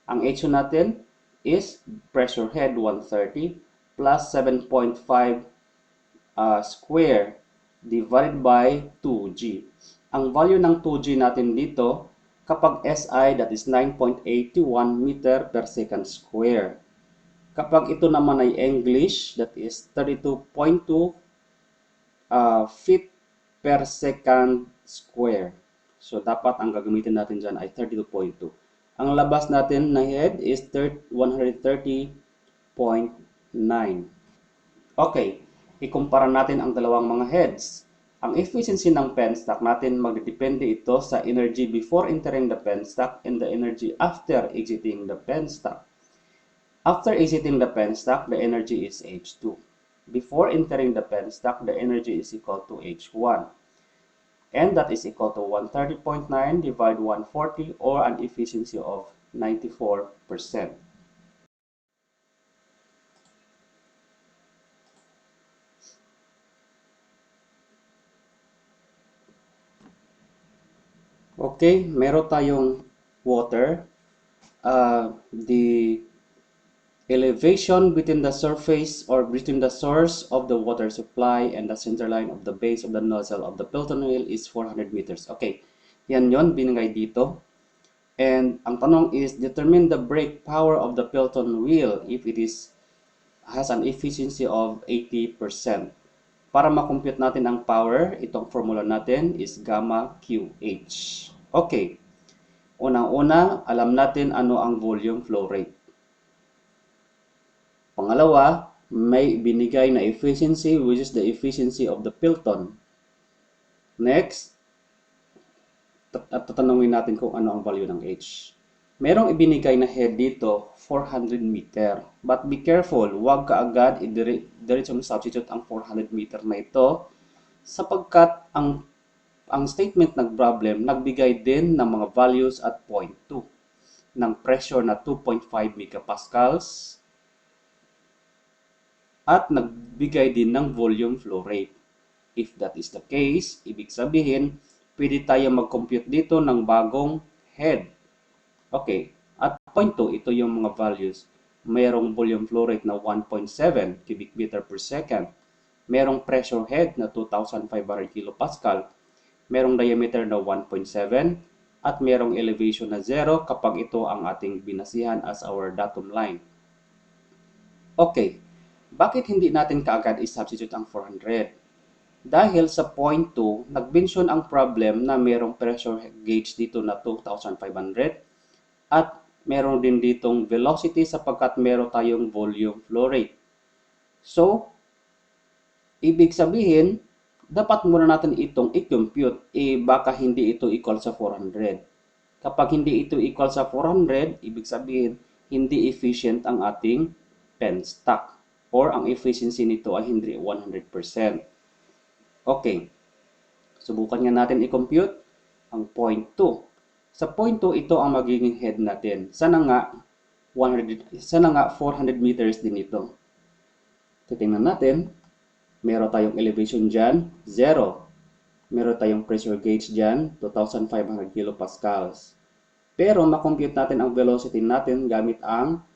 Ang H2 natin is pressure head 130 plus 7.5 square divided by 2G. Ang value ng 2G natin dito, kapag SI, that is 9.81 meter per second square. Kapag ito naman ay English, that is 32.2 feet per second square. So, dapat ang gagamitin natin dyan ay 32.2. Ang labas natin na head is 130.9. Okay, ikumpara natin ang dalawang mga heads. Ang efficiency ng penstock natin magdedepende ito sa energy before entering the penstock and the energy after exiting the penstock. After exiting the penstock, the energy is H2. Before entering the penstock, the energy is equal to H1. And that is equal to 130.9 divided 140, or an efficiency of 94%. Okay, meron tayong water. The elevation between the surface or between the source of the water supply and the center line of the base of the nozzle of the Pelton wheel is 400 meters. Okay, yan yon binigay dito. And ang tanong is, determine the brake power of the Pelton wheel if it has an efficiency of 80%. Para makompute natin ang power, itong formula natin is gamma QH. Okay, unang-una, alam natin ano ang volume flow rate. Pangalawa, may binigay na efficiency, which is the efficiency of the Pelton. Next, tatanungin natin kung ano ang value ng H. Merong ibinigay na head dito, 400 meter. But be careful, huwag ka agad i-diretsong substitute ang 400 meter na ito, sapagkat ang statement ng problem nagbigay din ng mga values at point 2 ng pressure na 2.5 megapascals at nagbigay din ng volume flow rate. If that is the case, ibig sabihin, pwede tayo mag-compute dito ng bagong head. Okay, at point 2, ito yung mga values. Mayroong volume flow rate na 1.7 cubic meter per second. Merong pressure head na 2,500 kilopascal. Merong diameter na 1.7 at merong elevation na 0 kapag ito ang ating binasihan as our datum line. Okay, bakit hindi natin kaagad i-substitute ang 400? Dahil sa point 2, nag-mention ang problem na merong pressure gauge dito na 2,500 at meron din ditong velocity sapagkat meron tayong volume flow rate. So, ibig sabihin, dapat muna natin itong i-compute. Baka hindi ito equal sa 400. Kapag hindi ito equal sa 400, ibig sabihin, hindi efficient ang ating penstock or ang efficiency nito ay hindi 100%. Okay, subukan nga natin i-compute ang point 2. Sa point 2, ito ang magiging head natin. Sana nga 400 meters din ito. Titingnan natin. Meron tayong elevation dyan, 0. Meron tayong pressure gauge dyan, 2,500 kilopascals. Pero makompute natin ang velocity natin gamit ang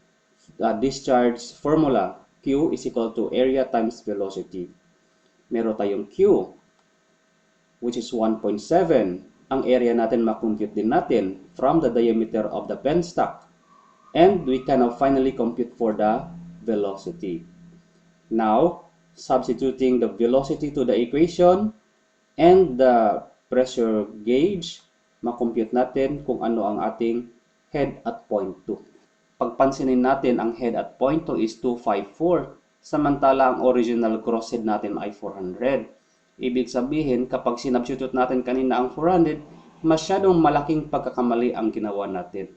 discharge formula. Q is equal to area times velocity. Meron tayong Q, which is 1.7. Ang area natin makompute din natin from the diameter of the penstock. And we can now finally compute for the velocity. Now, substituting the velocity to the equation and the pressure gauge, makompute natin kung ano ang ating head at point 2. Pagpansinin natin, ang head at point 2 is 254, samantala ang original gross head natin ay 400. Ibig sabihin, kapag sinubstitute natin kanina ang 400, masyadong malaking pagkakamali ang ginawa natin.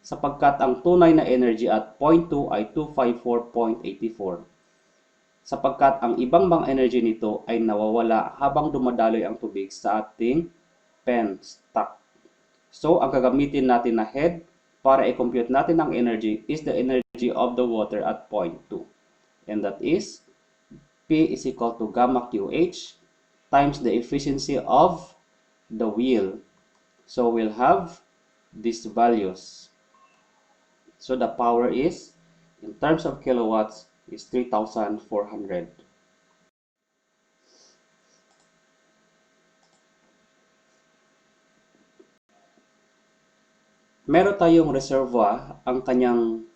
Sapagkat ang tunay na energy at point 2 ay 254.84. Sapagkat ang ibang energy nito ay nawawala habang dumadaloy ang tubig sa ating penstock. So, ang gagamitin natin na head para i-compute natin ang energy is the energy of the water at point 2. And that is P is equal to gamma QH times the efficiency of the wheel. So, we'll have these values. So, the power is, in terms of kilowatts, is 3,400. Meron tayong reservoir, ang kanyang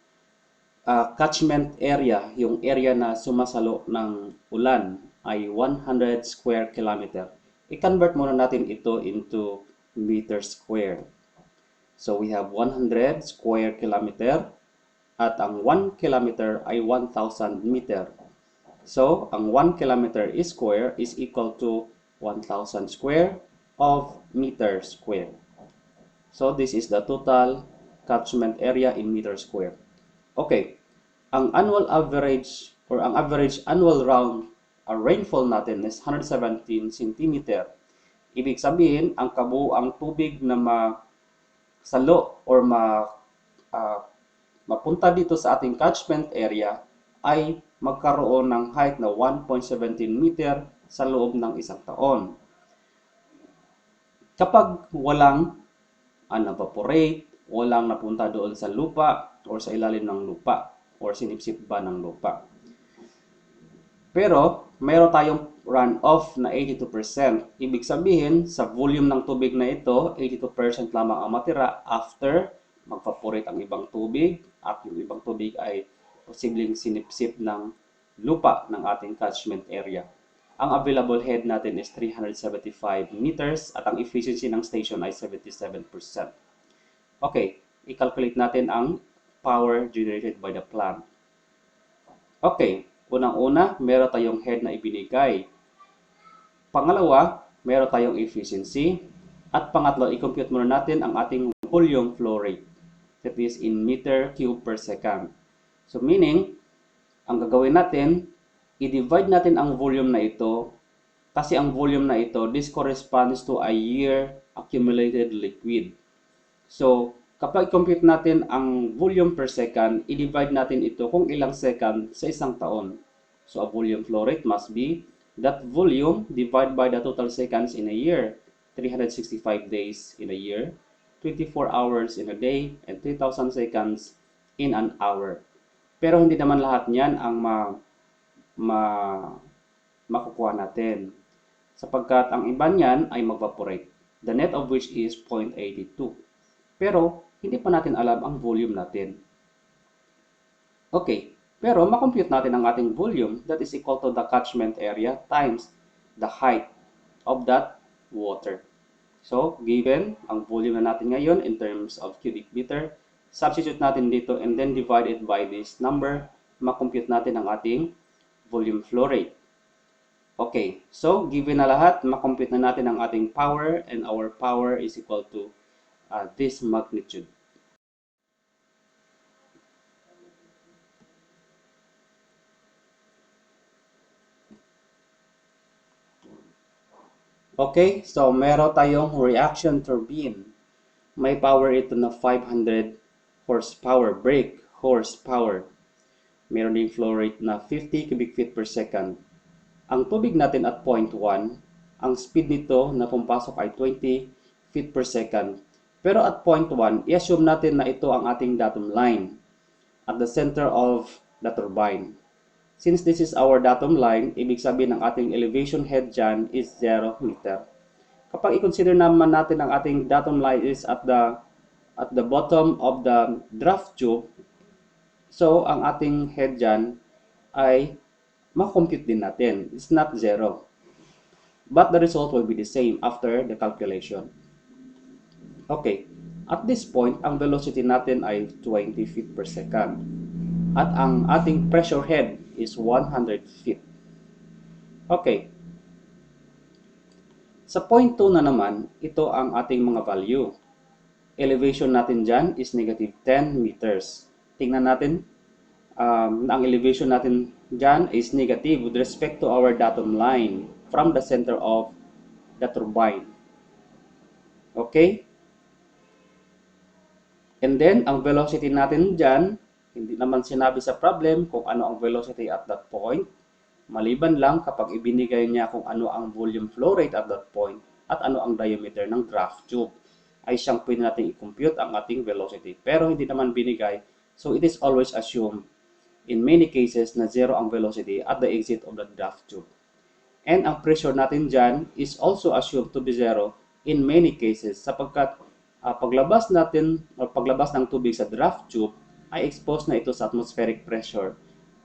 catchment area, yung area na sumasalo ng ulan ay 100 square kilometer. I-convert muna natin ito into meter square. So we have 100 square kilometer at ang 1 kilometer ay 1,000 meter. So ang 1 kilometer is square is equal to 1,000 square of meter square. So this is the total catchment area in meter square. Okay, ang annual average or ang average annual rainfall natin is 117 centimeter. Ibig sabihin, ang kabuuang tubig na masalo or mapunta dito sa ating catchment area ay magkaroon ng height na 1.17 meter sa loob ng isang taon. Kapag walang evaporate, walang napunta doon sa lupa or sa ilalim ng lupa or sinipsip ba ng lupa. Pero, mayroon tayong runoff na 82%. Ibig sabihin, sa volume ng tubig na ito, 82% lamang ang matira after mag-evaporate ang ibang tubig at yung ibang tubig ay posibleng sinipsip ng lupa ng ating catchment area. Ang available head natin is 375 meters at ang efficiency ng station ay 77%. Okay, i-calculate natin ang power generated by the plant. Okay, unang-una, meron tayong head na ibinigay. Pangalawa, meron tayong efficiency. At pangatlo, i-compute muna natin ang ating volume flow rate. That is in meter cube per second. So meaning, ang gagawin natin, i-divide natin ang volume na ito kasi ang volume na ito, this corresponds to a year accumulated liquid. So, kapag i-compute natin ang volume per second, i-divide natin ito kung ilang second sa isang taon. So, a volume flow rate must be that volume divided by the total seconds in a year. 365 days in a year, 24 hours in a day, and 3,000 seconds in an hour. Pero hindi naman lahat niyan ang makukuha natin. Sapagkat ang iba niyan ay mag-evaporate. The net of which is 0.82. Pero, hindi pa natin alam ang volume natin. Okay, pero makompute natin ang ating volume that is equal to the catchment area times the height of that water. So, given ang volume na natin ngayon in terms of cubic meter, substitute natin dito and then divide it by this number, makompute natin ang ating volume flow rate. Okay, so given na lahat, makompute na natin ang ating power and our power is equal to this magnitude. Okay, so meron tayong reaction turbine. May power ito na 500 horsepower, brake horsepower. Meron din flow rate na 50 cubic feet per second. Ang tubig natin at point 1, ang speed nito na pumapasok ay 20 feet per second. Pero at point 1, i-assume natin na ito ang ating datum line at the center of the turbine. Since this is our datum line, ibig sabihin ng ating elevation head dyan is 0 meter. Kapag i-consider naman natin ang ating datum line is at the bottom of the draft tube, so ang ating head dyan ay makompute din natin. It's not 0. But the result will be the same after the calculation. Okay, at this point, ang velocity natin ay 20 feet per second. At ang ating pressure head is 100 feet. Okay. Sa point 2 na naman, ito ang ating mga value. Elevation natin dyan is negative 10 meters. Tingnan natin, ang elevation natin dyan is negative with respect to our datum line from the center of the turbine. Okay? And then, ang velocity natin dyan, hindi naman sinabi sa problem kung ano ang velocity at that point. Maliban lang kapag ibinigay niya kung ano ang volume flow rate at that point at ano ang diameter ng draft tube, ay siyang pwede natin i-compute ang ating velocity. Pero hindi naman binigay, so it is always assumed in many cases na zero ang velocity at the exit of the draft tube. And ang pressure natin dyan is also assumed to be zero in many cases sapagkat paglabas natin o paglabas ng tubig sa draft tube ay exposed na ito sa atmospheric pressure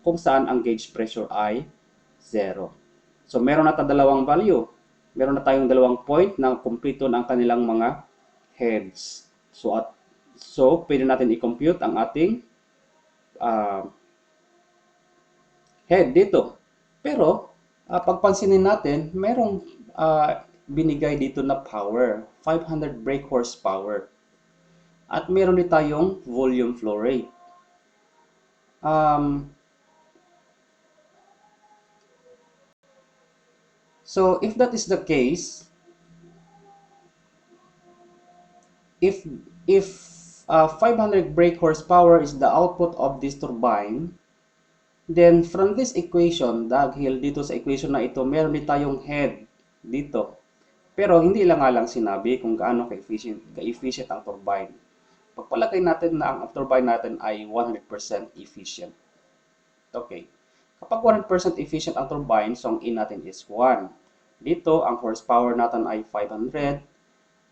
kung saan ang gauge pressure ay zero. So meron na dalawang value. Meron na tayong dalawang point na kumpleto na ang kanilang mga heads. So pwede natin i-compute ang ating uh, head dito. Pero, pagpansinin natin, merong binigay dito na power, 500 brake horsepower. At meron din tayong volume flow rate. So, if that is the case, if if 500 brake horsepower is the output of this turbine, then from this equation, dahil dito sa equation na ito, meron din tayong head dito. Pero hindi lang nga lang sinabi kung gaano ka-efficient ang turbine. Pagpalagay natin na ang turbine natin ay 100% efficient. Okay. Kapag 100% efficient ang turbine, so ang E natin is 1. Dito, ang horsepower natin ay 500,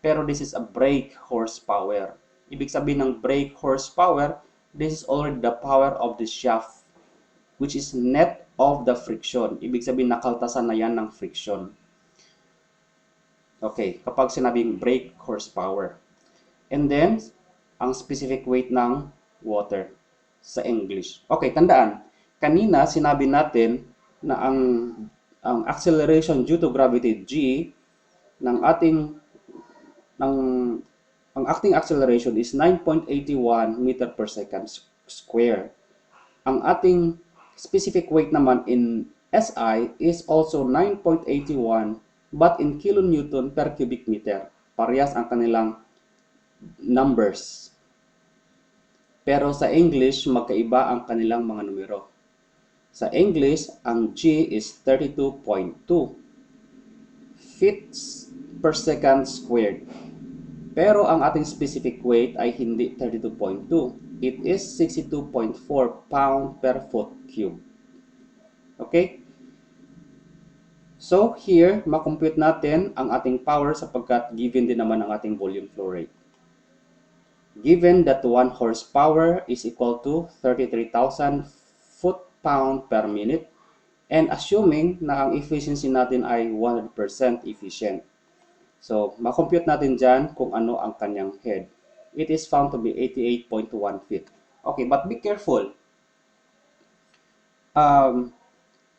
pero this is a brake horsepower. Ibig sabihin ng brake horsepower, this is already the power of the shaft, which is net of the friction. Ibig sabihin, nakaltasan na yan ng friction. Okay, kapag sinabing brake horsepower. And then, ang specific weight ng water sa English. Okay, tandaan. Kanina, sinabi natin na ang acceleration due to gravity G ng ng ang acting acceleration is 9.81 meter per second square. Ang ating specific weight naman in SI is also 9.81 but in kilonewton per cubic meter. Parehas ang kanilang numbers. Pero sa English, magkaiba ang kanilang mga numero. Sa English, ang G is 32.2 feet per second squared. Pero ang ating specific weight ay hindi 32.2. It is 62.4 pound per foot cube. Okay? So, here, makompute natin ang ating power sapagkat given din naman ang ating volume flow rate. Given that 1 horsepower is equal to 33,000 foot-pound per minute and assuming na ang efficiency natin ay 100% efficient. So, makompute natin dyan kung ano ang kanyang head. It is found to be 88.1 feet. Okay, but be careful.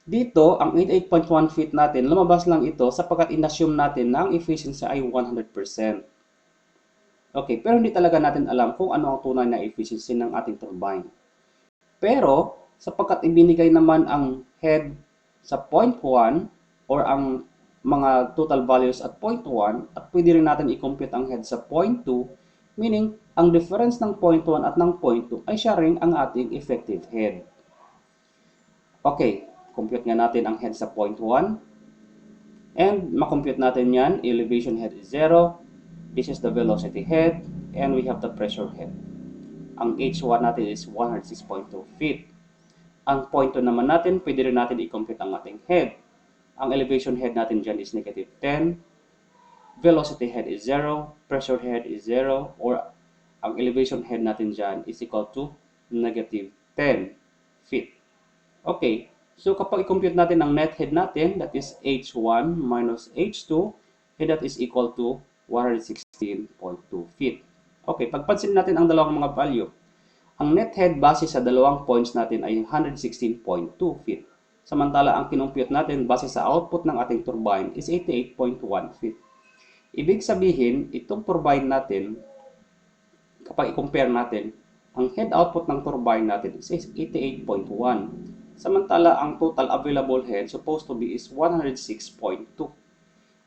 Dito, ang 88.1 feet natin, lumabas lang ito sapagkat inassume natin na ang efficiency ay 100%. Okay, pero hindi talaga natin alam kung ano ang tunay na efficiency ng ating turbine. Pero, sapagkat ibinigay naman ang head sa point 1 or ang mga total values at point 1 at pwede rin natin i-compute ang head sa point 2, meaning ang difference ng point 1 at ng point 2 ay siya rin ang ating effective head. Okay, compute nga natin ang head sa point 1 and makompute natin yan, elevation head is 0. This is the velocity head, and we have the pressure head. Ang H1 natin is 106.2 feet. Ang point 2 naman natin, pwede rin natin i-compute ang ating head. Ang elevation head natin dyan is negative 10. Velocity head is 0. Pressure head is 0. Or ang elevation head natin dyan is equal to negative 10 feet. Okay, so kapag i-compute natin ang net head natin, that is H1 minus H2, and that is equal to 116.2 feet. Okay, pagpansin natin ang dalawang mga value. Ang net head base sa dalawang points natin ay 116.2 feet. Samantala, ang kinompute natin base sa output ng ating turbine is 88.1 feet. Ibig sabihin, itong turbine natin, kapag i-compare natin, ang head output ng turbine natin is 88.1. Samantala, ang total available head supposed to be is 106.2.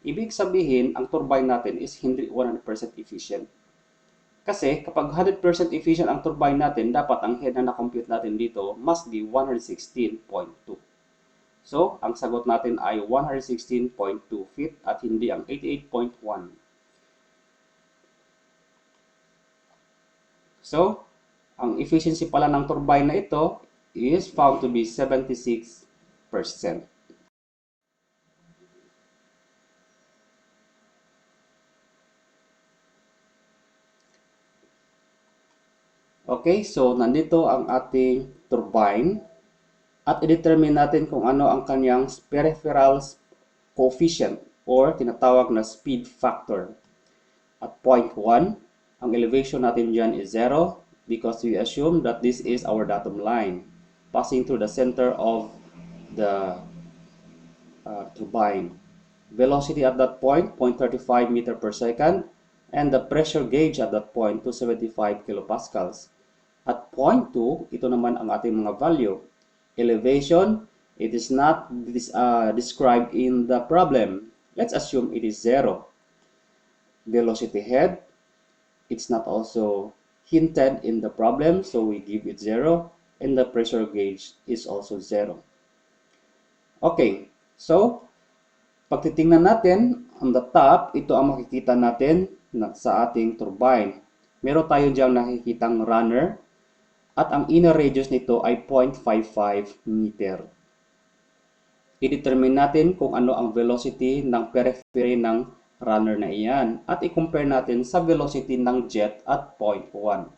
Ibig sabihin, ang turbine natin is hindi 100% efficient. Kasi kapag 100% efficient ang turbine natin, dapat ang head na na-compute natin dito must be 116.2. So, ang sagot natin ay 116.2 feet at hindi ang 88.1. So, ang efficiency pala ng turbine na ito is found to be 76%. Okay, so nandito ang ating turbine at i-determine natin kung ano ang kanyang peripheral coefficient or tinatawag na speed factor. At point 1, ang elevation natin dyan is 0 because we assume that this is our datum line passing through the center of the turbine. Velocity at that point, 0.35 meter per second, and the pressure gauge at that point, 275 kilopascals. At point 2, ito naman ang ating mga value. Elevation, it is not described in the problem. Let's assume it is 0. Velocity head, it's not also hinted in the problem, so we give it 0. And the pressure gauge is also 0. Okay, so pag titingnan natin, on the top, ito ang makikita natin sa ating turbine. Meron tayo diyang nakikitang runner at ang inner radius nito ay 0.55 meter. I-determine natin kung ano ang velocity ng periphery ng runner na iyan at i-compare natin sa velocity ng jet at 0.1.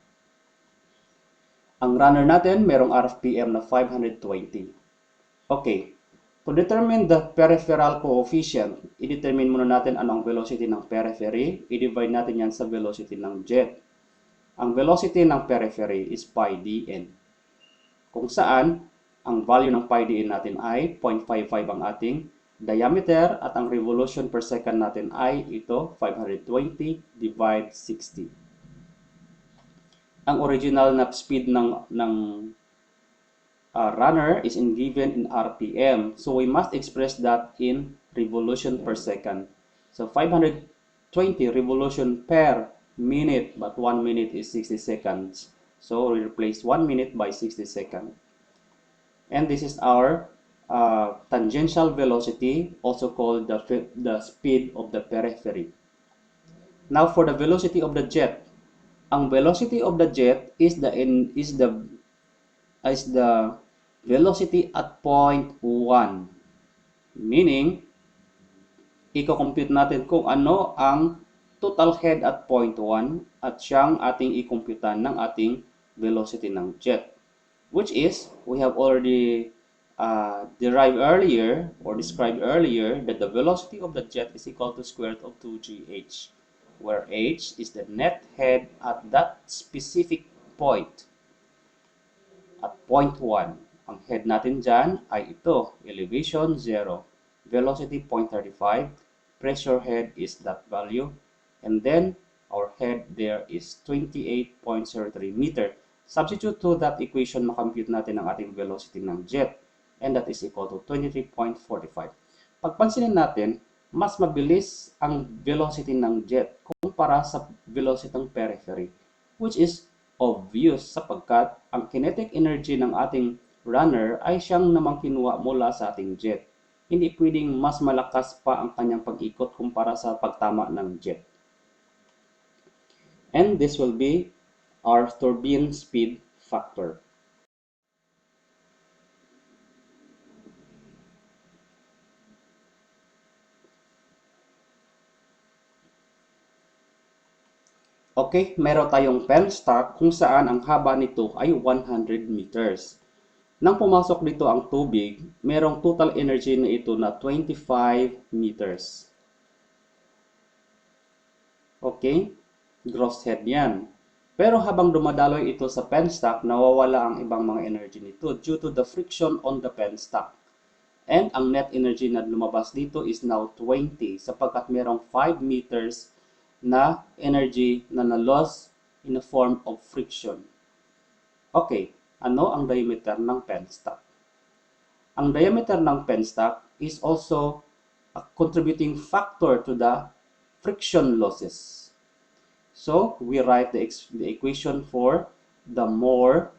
Ang runner natin merong RPM na 520. Okay. To determine the peripheral coefficient, i-determine muna natin ano ang velocity ng periphery. I-divide natin yan sa velocity ng jet. Ang velocity ng periphery is pi dn. Kung saan, ang value ng pi dn natin ay 0.55 ang ating diameter at ang revolution per second natin ay ito, 520 divide 60. Ang original na speed ng runner is given in RPM. So we must express that in revolution per second. So 520 revolution per minute, but 1 minute is 60 seconds. So we replace 1 minute by 60 seconds. And this is our tangential velocity, also called the speed of the periphery. Now for the velocity of the jet. Ang velocity of the jet is the velocity at point 1. Meaning, i-compute natin kung ano ang total head at point 1 at siyang ating i-computan ng ating velocity ng jet. Which is, we have already derived earlier or described earlier that the velocity of the jet is equal to square root of 2gh, where h is the net head at that specific point. At point 1, ang head natin dyan ay ito, elevation 0, velocity 0.35, pressure head is that value, and then our head there is 28.03 meter. Substitute to that equation, makampute natin ang ating velocity ng jet, and that is equal to 23.45. Pagpansinin natin, mas mabilis ang velocity ng jet kumpara sa velocity ng periphery, which is obvious sapagkat ang kinetic energy ng ating runner ay siyang namang kinuha mula sa ating jet. Hindi pwedeng mas malakas pa ang kanyang pag-ikot kumpara sa pagtama ng jet. And this will be our turbine speed factor. Okay, meron tayong penstock kung saan ang haba nito ay 100 meters. Nang pumasok dito ang tubig, merong total energy na ito na 25 meters. Okay? Gross head yan. Pero habang dumadaloy ito sa penstock, nawawala ang ibang mga energy nito due to the friction on the penstock. And ang net energy na lumabas dito is now 20 sapagkat merong 5 meters na energy na na-loss in the form of friction. Okay, ano ang diameter ng penstock? Ang diameter ng penstock is also a contributing factor to the friction losses. So we write the equation for the more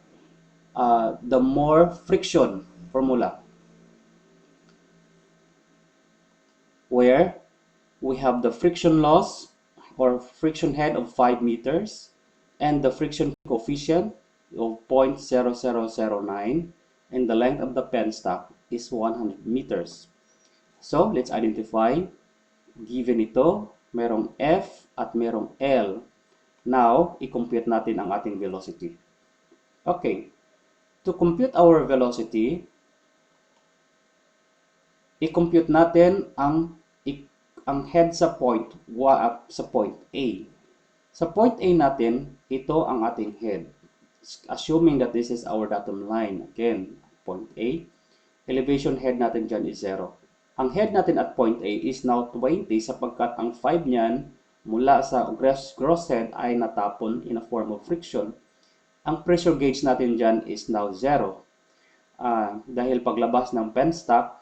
friction formula, where we have the friction loss or friction head of 5 meters and the friction coefficient of 0.0009, and the length of the penstock is 100 meters. So let's identify. Given ito, merong F at merong L. Now, i-compute natin ang ating velocity. Okay, to compute our velocity, i-compute natin ang head sa point A. Sa point A natin, ito ang ating head. Assuming that this is our datum line. Again, point A. Elevation head natin dyan is 0. Ang head natin at point A is now 20 sapagkat ang 5 niyan mula sa gross head ay natapon in a form of friction. Ang pressure gauge natin dyan is now 0. Dahil paglabas ng penstock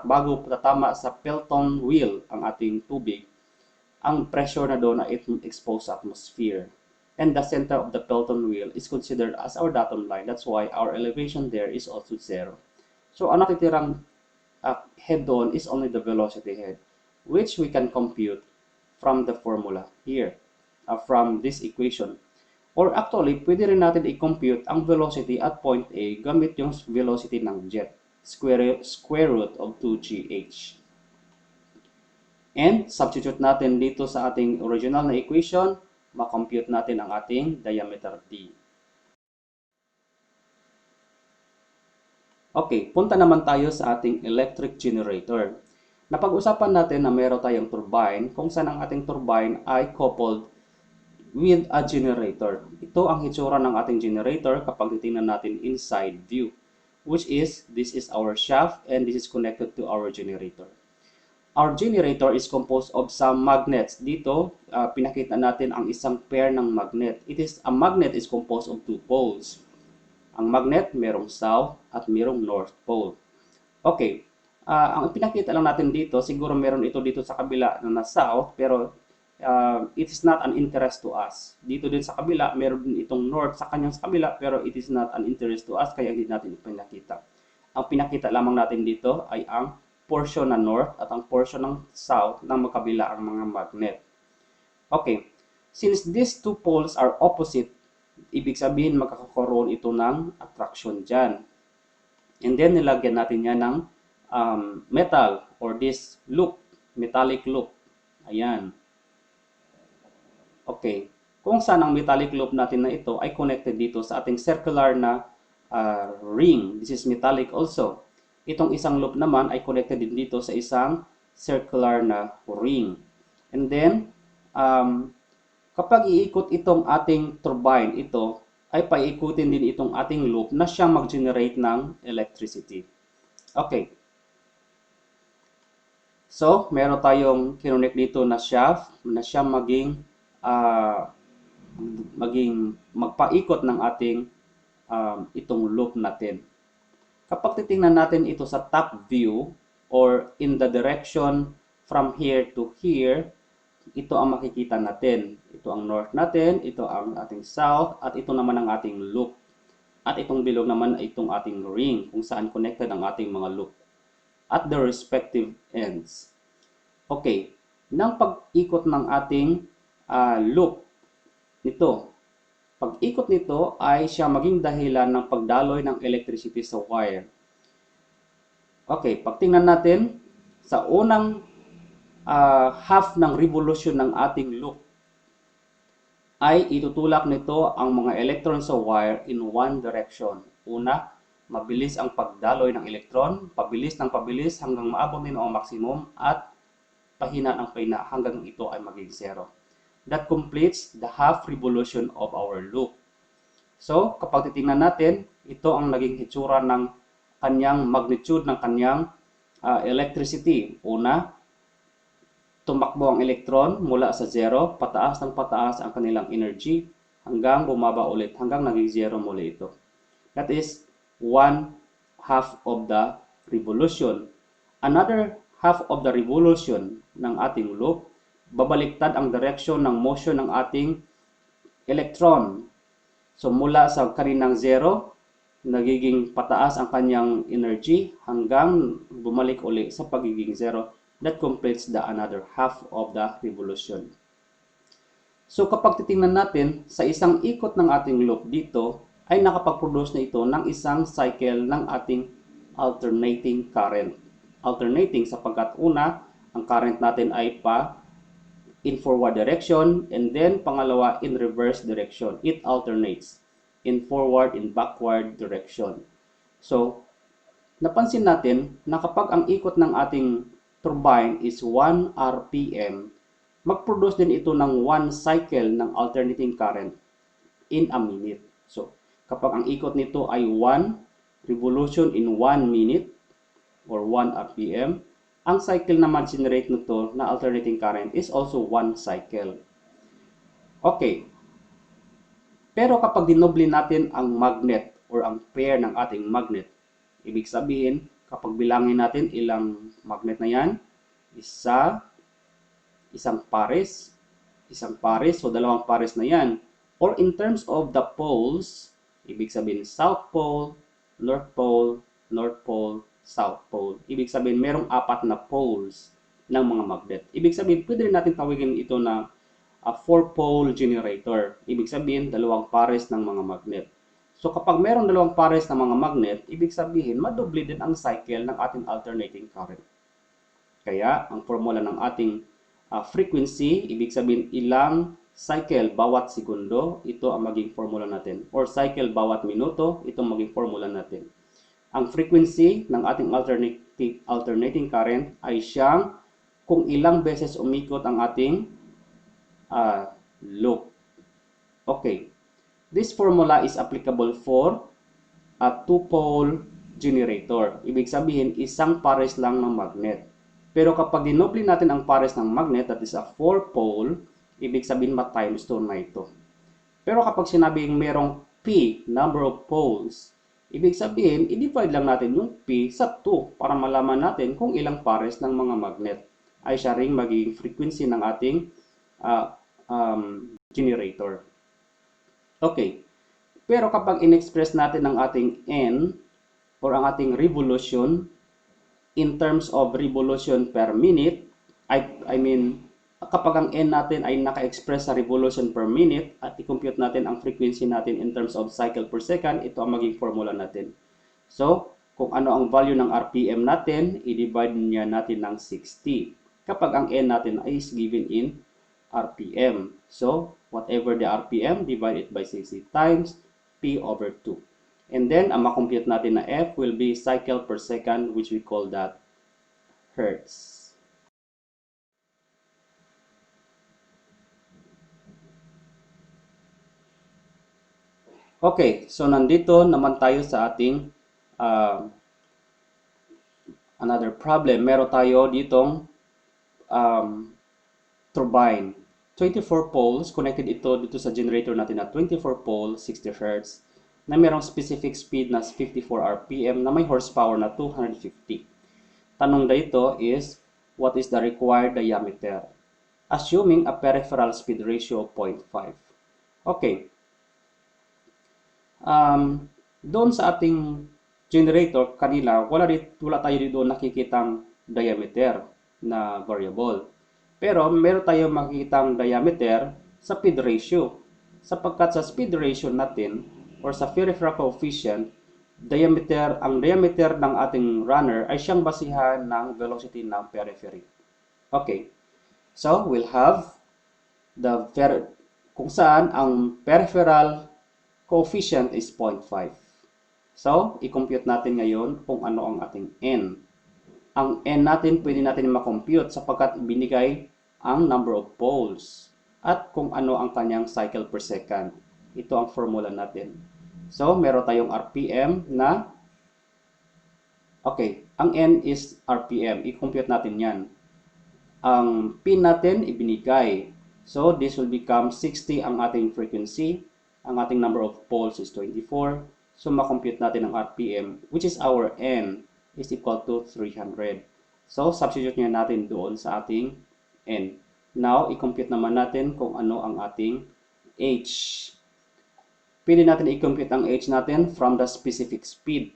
bago tatama sa Pelton wheel ang ating tubig, ang pressure na doon ay exposed sa atmosphere. And the center of the Pelton wheel is considered as our datum line. That's why our elevation there is also 0. So, ang natitirang head doon is only the velocity head, which we can compute from the formula here, from this equation. Or actually, pwede rin natin i-compute ang velocity at point A gamit yung velocity ng jet, square root of 2gh. And substitute natin dito sa ating original na equation, ma-compute natin ang ating diameter d. Okay, punta naman tayo sa ating electric generator. Napag-usapan natin na meron tayong turbine kung saan ang ating turbine ay coupled with a generator. Ito ang hitsura ng ating generator kapag titingnan natin inside view, which is, this is our shaft and this is connected to our generator. Our generator is composed of some magnets. Dito, pinakita natin ang isang pair ng magnet. A magnet is composed of two poles. Ang magnet, merong south at merong north pole. Okay, ang pinakita lang natin dito, siguro meron ito dito sa kabila na south, pero it is not an interest to us. Dito din sa kabila, meron din itong north sa kanyang sa kabila, pero it is not an interest to us, kaya hindi natin pinakita. Ang pinakita lamang natin dito ay ang portion na north at ang portion ng south na magkabila ang mga magnet. Okay, since these two poles are opposite, ibig sabihin magkakaroon ito ng attraction dyan. And then nilagyan natin yan ng metal or this loop, metallic loop. Ayan. Okay. Kung saan ang metallic loop natin na ito ay connected dito sa ating circular na ring. This is metallic also. Itong isang loop naman ay connected din dito sa isang circular na ring. And then, kapag iikot itong ating turbine, ito ay paikutin din itong ating loop na siyang mag-generate ng electricity. Okay. So, meron tayong kinonect dito na shaft na siyang magpaikot ng ating itong loop natin. Kapag titingnan natin ito sa top view or in the direction from here to here, ito ang makikita natin. Ito ang north natin, ito ang ating south, at ito naman ang ating loop. At itong below naman ay itong ating ring kung saan connected ang ating mga loop at the respective ends. Okay, nang pag-ikot ng ating loop nito, pag-ikot nito ay siya maging dahilan ng pagdaloy ng electricity sa wire. Okay, pagtingnan natin sa unang half ng revolution ng ating loop ay itutulak nito ang mga electrons sa wire in one direction. Una, mabilis ang pagdaloy ng electron, pabilis ng pabilis hanggang maabot nito ang maximum at pahina ng pahina hanggang ito ay maging zero. That completes the half revolution of our loop. So, kapag titingnan natin, ito ang naging hitsura ng kanyang magnitude ng kanyang electricity. Una, tumakbo ang electron mula sa zero, pataas ng pataas ang kanilang energy hanggang bumaba ulit, hanggang naging zero muli ito. That is one half of the revolution. another half of the revolution ng ating loop, babaliktad ang direksyon ng motion ng ating electron. So mula sa kaninang 0, nagiging pataas ang kanyang energy hanggang bumalik uli sa pagiging 0. That completes the another half of the revolution. So kapag titingnan natin sa isang ikot ng ating loop dito, ay nakapag-produce na ito ng isang cycle ng ating alternating current. Alternating sapagkat una, ang current natin ay pa in forward direction, and then pangalawa in reverse direction. It alternates in forward and backward direction. So, napansin natin na kapag ang ikot ng ating turbine is 1 RPM, mag-produce din ito ng 1 cycle ng alternating current in a minute. So, kapag ang ikot nito ay 1 revolution in 1 minute or 1 RPM, ang cycle na mag-generate nito na alternating current is also 1 cycle. Okay. Pero kapag dinoble natin ang magnet or ang pair ng ating magnet, ibig sabihin, kapag bilangin natin ilang magnet na yan, isang pares, so dalawang pares na yan. Or in terms of the poles, ibig sabihin South Pole, North Pole, North Pole, South Pole. Ibig sabihin, merong 4 na poles ng mga magnet. Ibig sabihin, pwede rin natin tawagin ito na a 4-pole generator. Ibig sabihin, dalawang pares ng mga magnet. So, kapag merong dalawang pares ng mga magnet, ibig sabihin, madoble din ang cycle ng ating alternating current. Kaya, ang formula ng ating frequency, ibig sabihin, ilang cycle bawat segundo, ito ang maging formula natin. Or cycle bawat minuto, ito ang maging formula natin. Ang frequency ng ating alternating current ay siyang kung ilang beses umikot ang ating loop. Okay. This formula is applicable for a 2-pole generator. Ibig sabihin, isang pares lang ng magnet. Pero kapag dinoble natin ang pares ng magnet, that is a 4-pole, ibig sabihin ma-times 2 na ito. Pero kapag sinabing merong P, number of poles, ibig sabihin, i-divide lang natin yung P sa 2 para malaman natin kung ilang pares ng mga magnet ay siya ring magiging frequency ng ating generator. Okay. Pero kapag in-express natin ang ating N or ang ating revolution in terms of revolution per minute, I mean, kapag ang N natin ay naka-express sa revolution per minute at i-compute natin ang frequency natin in terms of cycle per second, ito ang maging formula natin. So, kung ano ang value ng RPM natin, i-divide niya natin ng 60. Kapag ang N natin is given in RPM. So, whatever the RPM, divide it by 60 times P over 2. And then, ang makompute natin na F will be cycle per second, which we call that Hertz. Okay, so nandito naman tayo sa ating another problem. Meron tayo ditong turbine. 24 poles, connected ito dito sa generator natin na 24 pole, 60 Hz, na merong specific speed na 54 RPM na may horsepower na 250. Tanong dito is, what is the required diameter? Assuming a peripheral speed ratio of 0.5. Okay. Doon sa ating generator kanila, wala tayo dito nakikitang diameter na variable. Pero meron tayong makikitang diameter sa speed ratio. Sapagkat sa speed ratio natin or sa peripheral coefficient, ang diameter ng ating runner ay siyang basihan ng velocity ng periphery. Okay. So, we'll have kung saan ang peripheral coefficient is 0.5. So, i-compute natin ngayon kung ano ang ating N. Ang N natin, pwede natin ma-compute sapagkat ibinigay ang number of poles at kung ano ang kanyang cycle per second. Ito ang formula natin. So, meron tayong RPM na, okay, ang N is RPM. I-compute natin yan. Ang P natin, ibinigay. So, this will become 60 ang ating frequency. Ang ating number of poles is 24. So, ma-compute natin ang RPM, which is our N, is equal to 300. So, substitute niya natin doon sa ating N. Now, i-compute naman natin kung ano ang ating H. Pwede natin i-compute ang H natin from the specific speed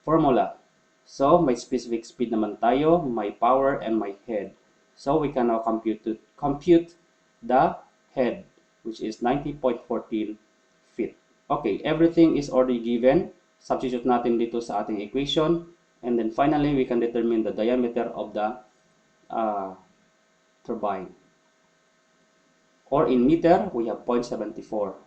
formula. So, may specific speed naman tayo, may power, and may head. So, we can now compute the head, which is 90.14 feet. Okay, everything is already given. Substitute natin dito sa ating equation. And then finally, we can determine the diameter of the turbine. Or in meter, we have 0.74.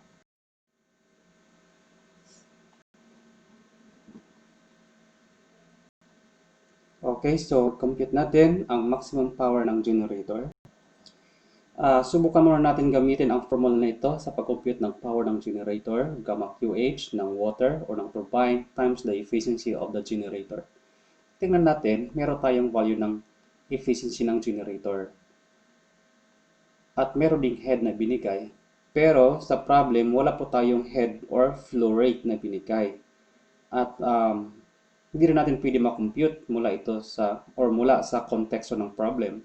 Okay, so compute natin ang maximum power ng generator. Subukan muna natin gamitin ang formula na ito sa pag-compute ng power ng generator, gamma QH ng water o ng turbine times the efficiency of the generator. Tingnan natin, meron tayong value ng efficiency ng generator. At meron ding head na binigay. Pero sa problem, wala po tayong head or flow rate na binigay. At hindi rin natin pwede makompute mula sa konteksto ng problem.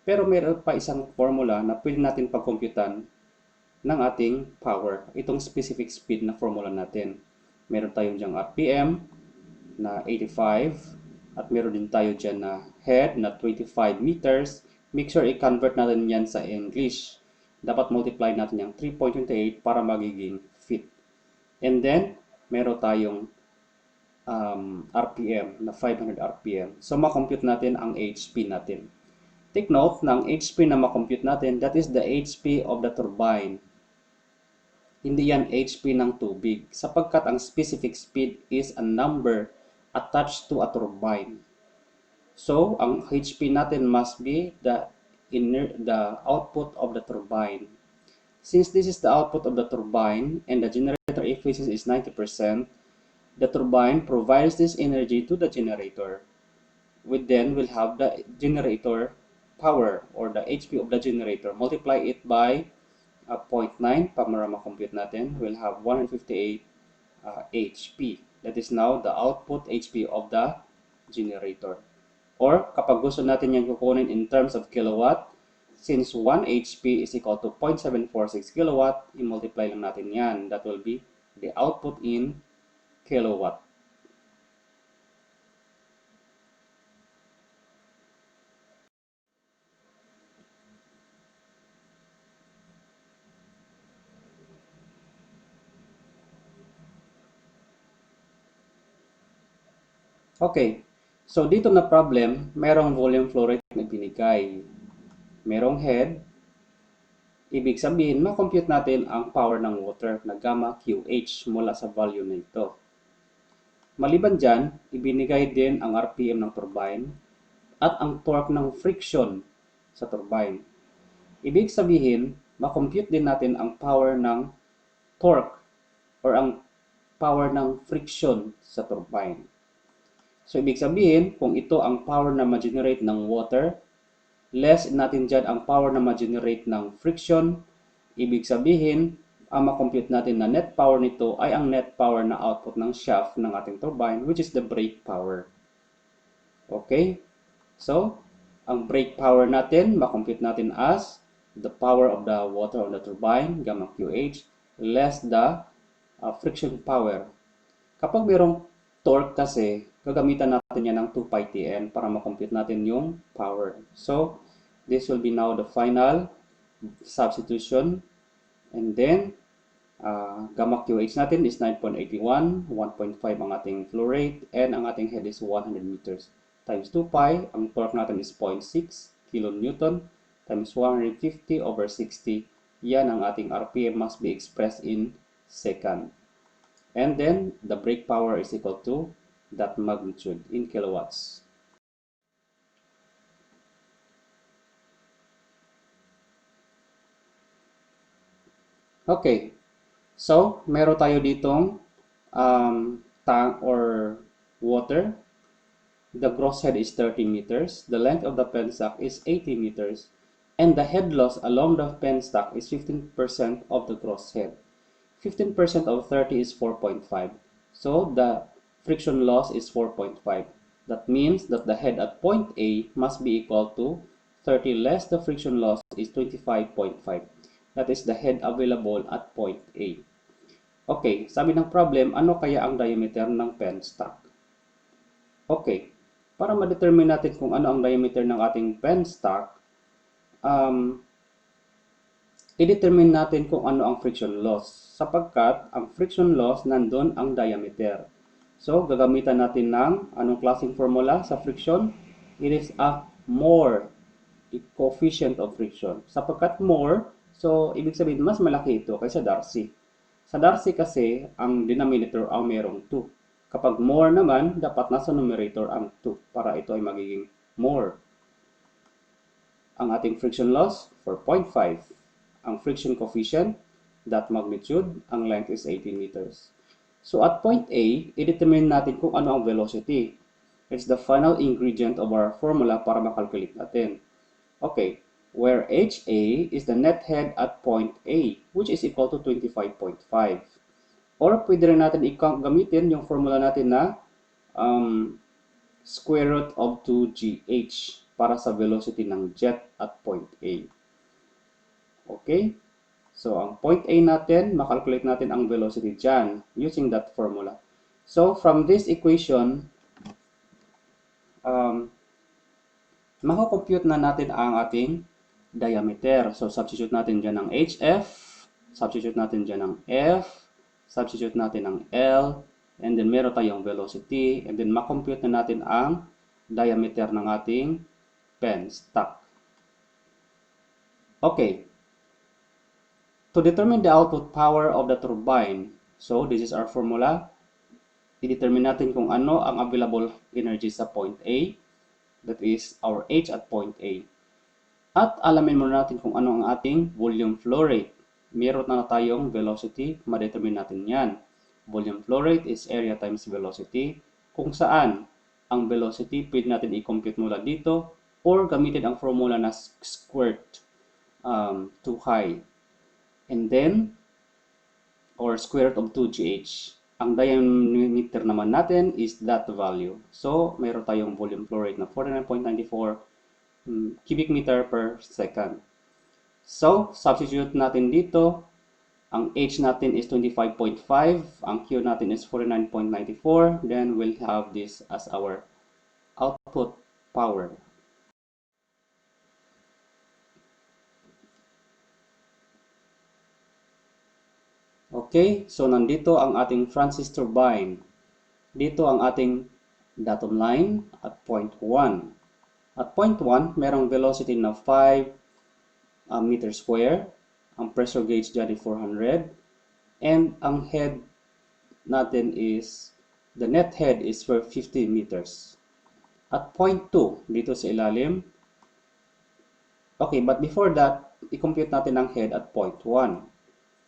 Pero meron pa isang formula na pwede natin pagkomputan ng ating power. Itong specific speed na formula natin. Meron tayong diyang RPM na 85 at meron din tayo dyan na head na 25 meters. Make sure i-convert natin yan sa English. Dapat multiply natin yung 3.28 para magiging feet. And then, meron tayong RPM na 500 RPM. So, makompute natin ang HP natin. Take note ng HP na makompute natin, that is the HP of the turbine. Hindi yan HP ng tubig, sapagkat ang specific speed is a number attached to a turbine. So, ang HP natin must be the output of the turbine. Since this is the output of the turbine and the generator efficiency is 90%, the turbine provides this energy to the generator. We then will have the generator power or the HP of the generator. Multiply it by 0.9 para ma-compute natin. We'll have 158 HP. That is now the output HP of the generator. Or kapag gusto natin yan kukunin in terms of kilowatt, since 1 HP is equal to 0.746 kilowatt, i-multiply lang natin yan. That will be the output in kilowatt. Okay, so dito na problem, merong volume flow rate na binigay. Merong head, ibig sabihin, ma-compute natin ang power ng water na gamma QH mula sa value na ito. Maliban dyan, ibinigay din ang RPM ng turbine at ang torque ng friction sa turbine. Ibig sabihin, ma-compute din natin ang power ng torque or ang power ng friction sa turbine. So, ibig sabihin, kung ito ang power na ma-generate ng water, less natin dyan ang power na ma-generate ng friction, ibig sabihin, ang ma-compute natin na net power nito ay ang net power na output ng shaft ng ating turbine, which is the brake power. Okay? So, ang brake power natin, ma-compute natin as the power of the water on the turbine, gamma QH, less the friction power. Kapag mayroong torque kasi, gagamitan natin yan ng 2 pi Tn para ma-compute natin yung power. So, this will be now the final substitution. And then, gamma QH natin is 9.81, 1.5 ang ating flow rate, and ang ating head is 100 meters. Times 2 pi, ang torque natin is 0.6 kilonewton, times 150 over 60. Yan ang ating RPM must be expressed in second. And then, the brake power is equal to that magnitude in kilowatts. Okay. So, meron tayo ditong tank or water. The gross head is 30 meters. The length of the penstock is 80 meters. And the head loss along the penstock is 15% of the gross head. 15% of 30 is 4.5. So, the friction loss is 4.5. That means that the head at point A must be equal to 30 less the friction loss is 25.5. That is the head available at point A. Okay, sabi ng problem, ano kaya ang diameter ng penstock? Okay, para ma-determine natin kung ano ang diameter ng ating penstock, um, i-determine natin kung ano ang friction loss sapagkat ang friction loss nandun ang diameter. So, gagamitan natin ng anong klaseng formula sa friction? It is a more coefficient of friction. Sapagkat more, so ibig sabihin mas malaki ito kaysa Darcy. Sa Darcy kasi, ang denominator ang merong 2. Kapag more naman, dapat nasa numerator ang 2 para ito ay magiging more. Ang ating friction loss, 4.5. Ang friction coefficient, that magnitude, ang length is 18 meters. So at point A, i-determine natin kung ano ang velocity. It's the final ingredient of our formula para makalculate natin. Okay, where HA is the net head at point A, which is equal to 25.5. Or pwede rin natin gamitin yung formula natin na square root of 2GH para sa velocity ng jet at point A. Okay? So, ang point A natin, makalculate natin ang velocity dyan using that formula. So, from this equation, makakompute na natin ang ating diameter. So, substitute natin dyan ang HF, substitute natin dyan ang F, substitute natin ang L, and then meron tayong velocity, and then makompute na natin ang diameter ng ating penstock. Okay. To determine the output power of the turbine, so this is our formula. I-determine natin kung ano ang available energy sa point A. That is our H at point A. At alamin muna natin kung ano ang ating volume flow rate. Meron na tayong velocity, ma-determine natin yan. Volume flow rate is area times velocity. Kung saan ang velocity, pwede natin i-compute mula dito or gamitin ang formula na squared to high. And then, or square root of 2GH. Ang diameter naman natin is that value. So, mayroon tayong volume flow rate na 49.94 cubic meter per second. So, substitute natin dito. Ang H natin is 25.5. Ang Q natin is 49.94. Then, we'll have this as our output power. Okay, so nandito ang ating Francis turbine. Dito ang ating datum line at point 1. At point 1, merong velocity na 5 meter square. Ang pressure gauge dyan ay 400. And ang head natin is, the net head is for 50 meters. At point 2, dito sa ilalim. Okay, but before that, i-compute natin ang head at point 1.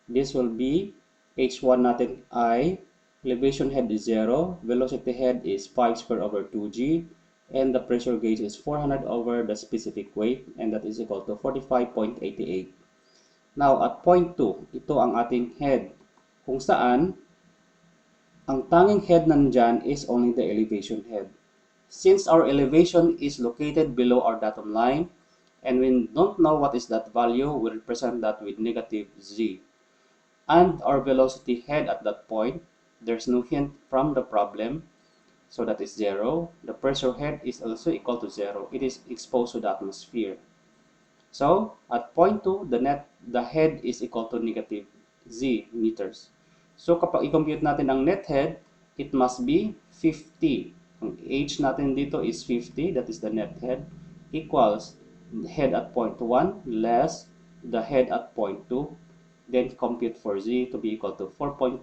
This will be H1 natin ay elevation head is 0, velocity head is 5 square over 2g, and the pressure gauge is 400 over the specific weight, and that is equal to 45.88. Now, at point 2, ito ang ating head, kung saan ang tanging head nandyan is only the elevation head. Since our elevation is located below our datum line, and we don't know what is that value, we represent that with negative z. And our velocity head at that point, there's no hint from the problem, so that is 0. The pressure head is also equal to 0. It is exposed to the atmosphere. So, at point 2, the head is equal to negative z meters. So, kapag i-compute natin ang net head, it must be 50. Ang H natin dito is 50, that is the net head, equals the head at point 1 less the head at point 2. Then compute for z to be equal to 4.12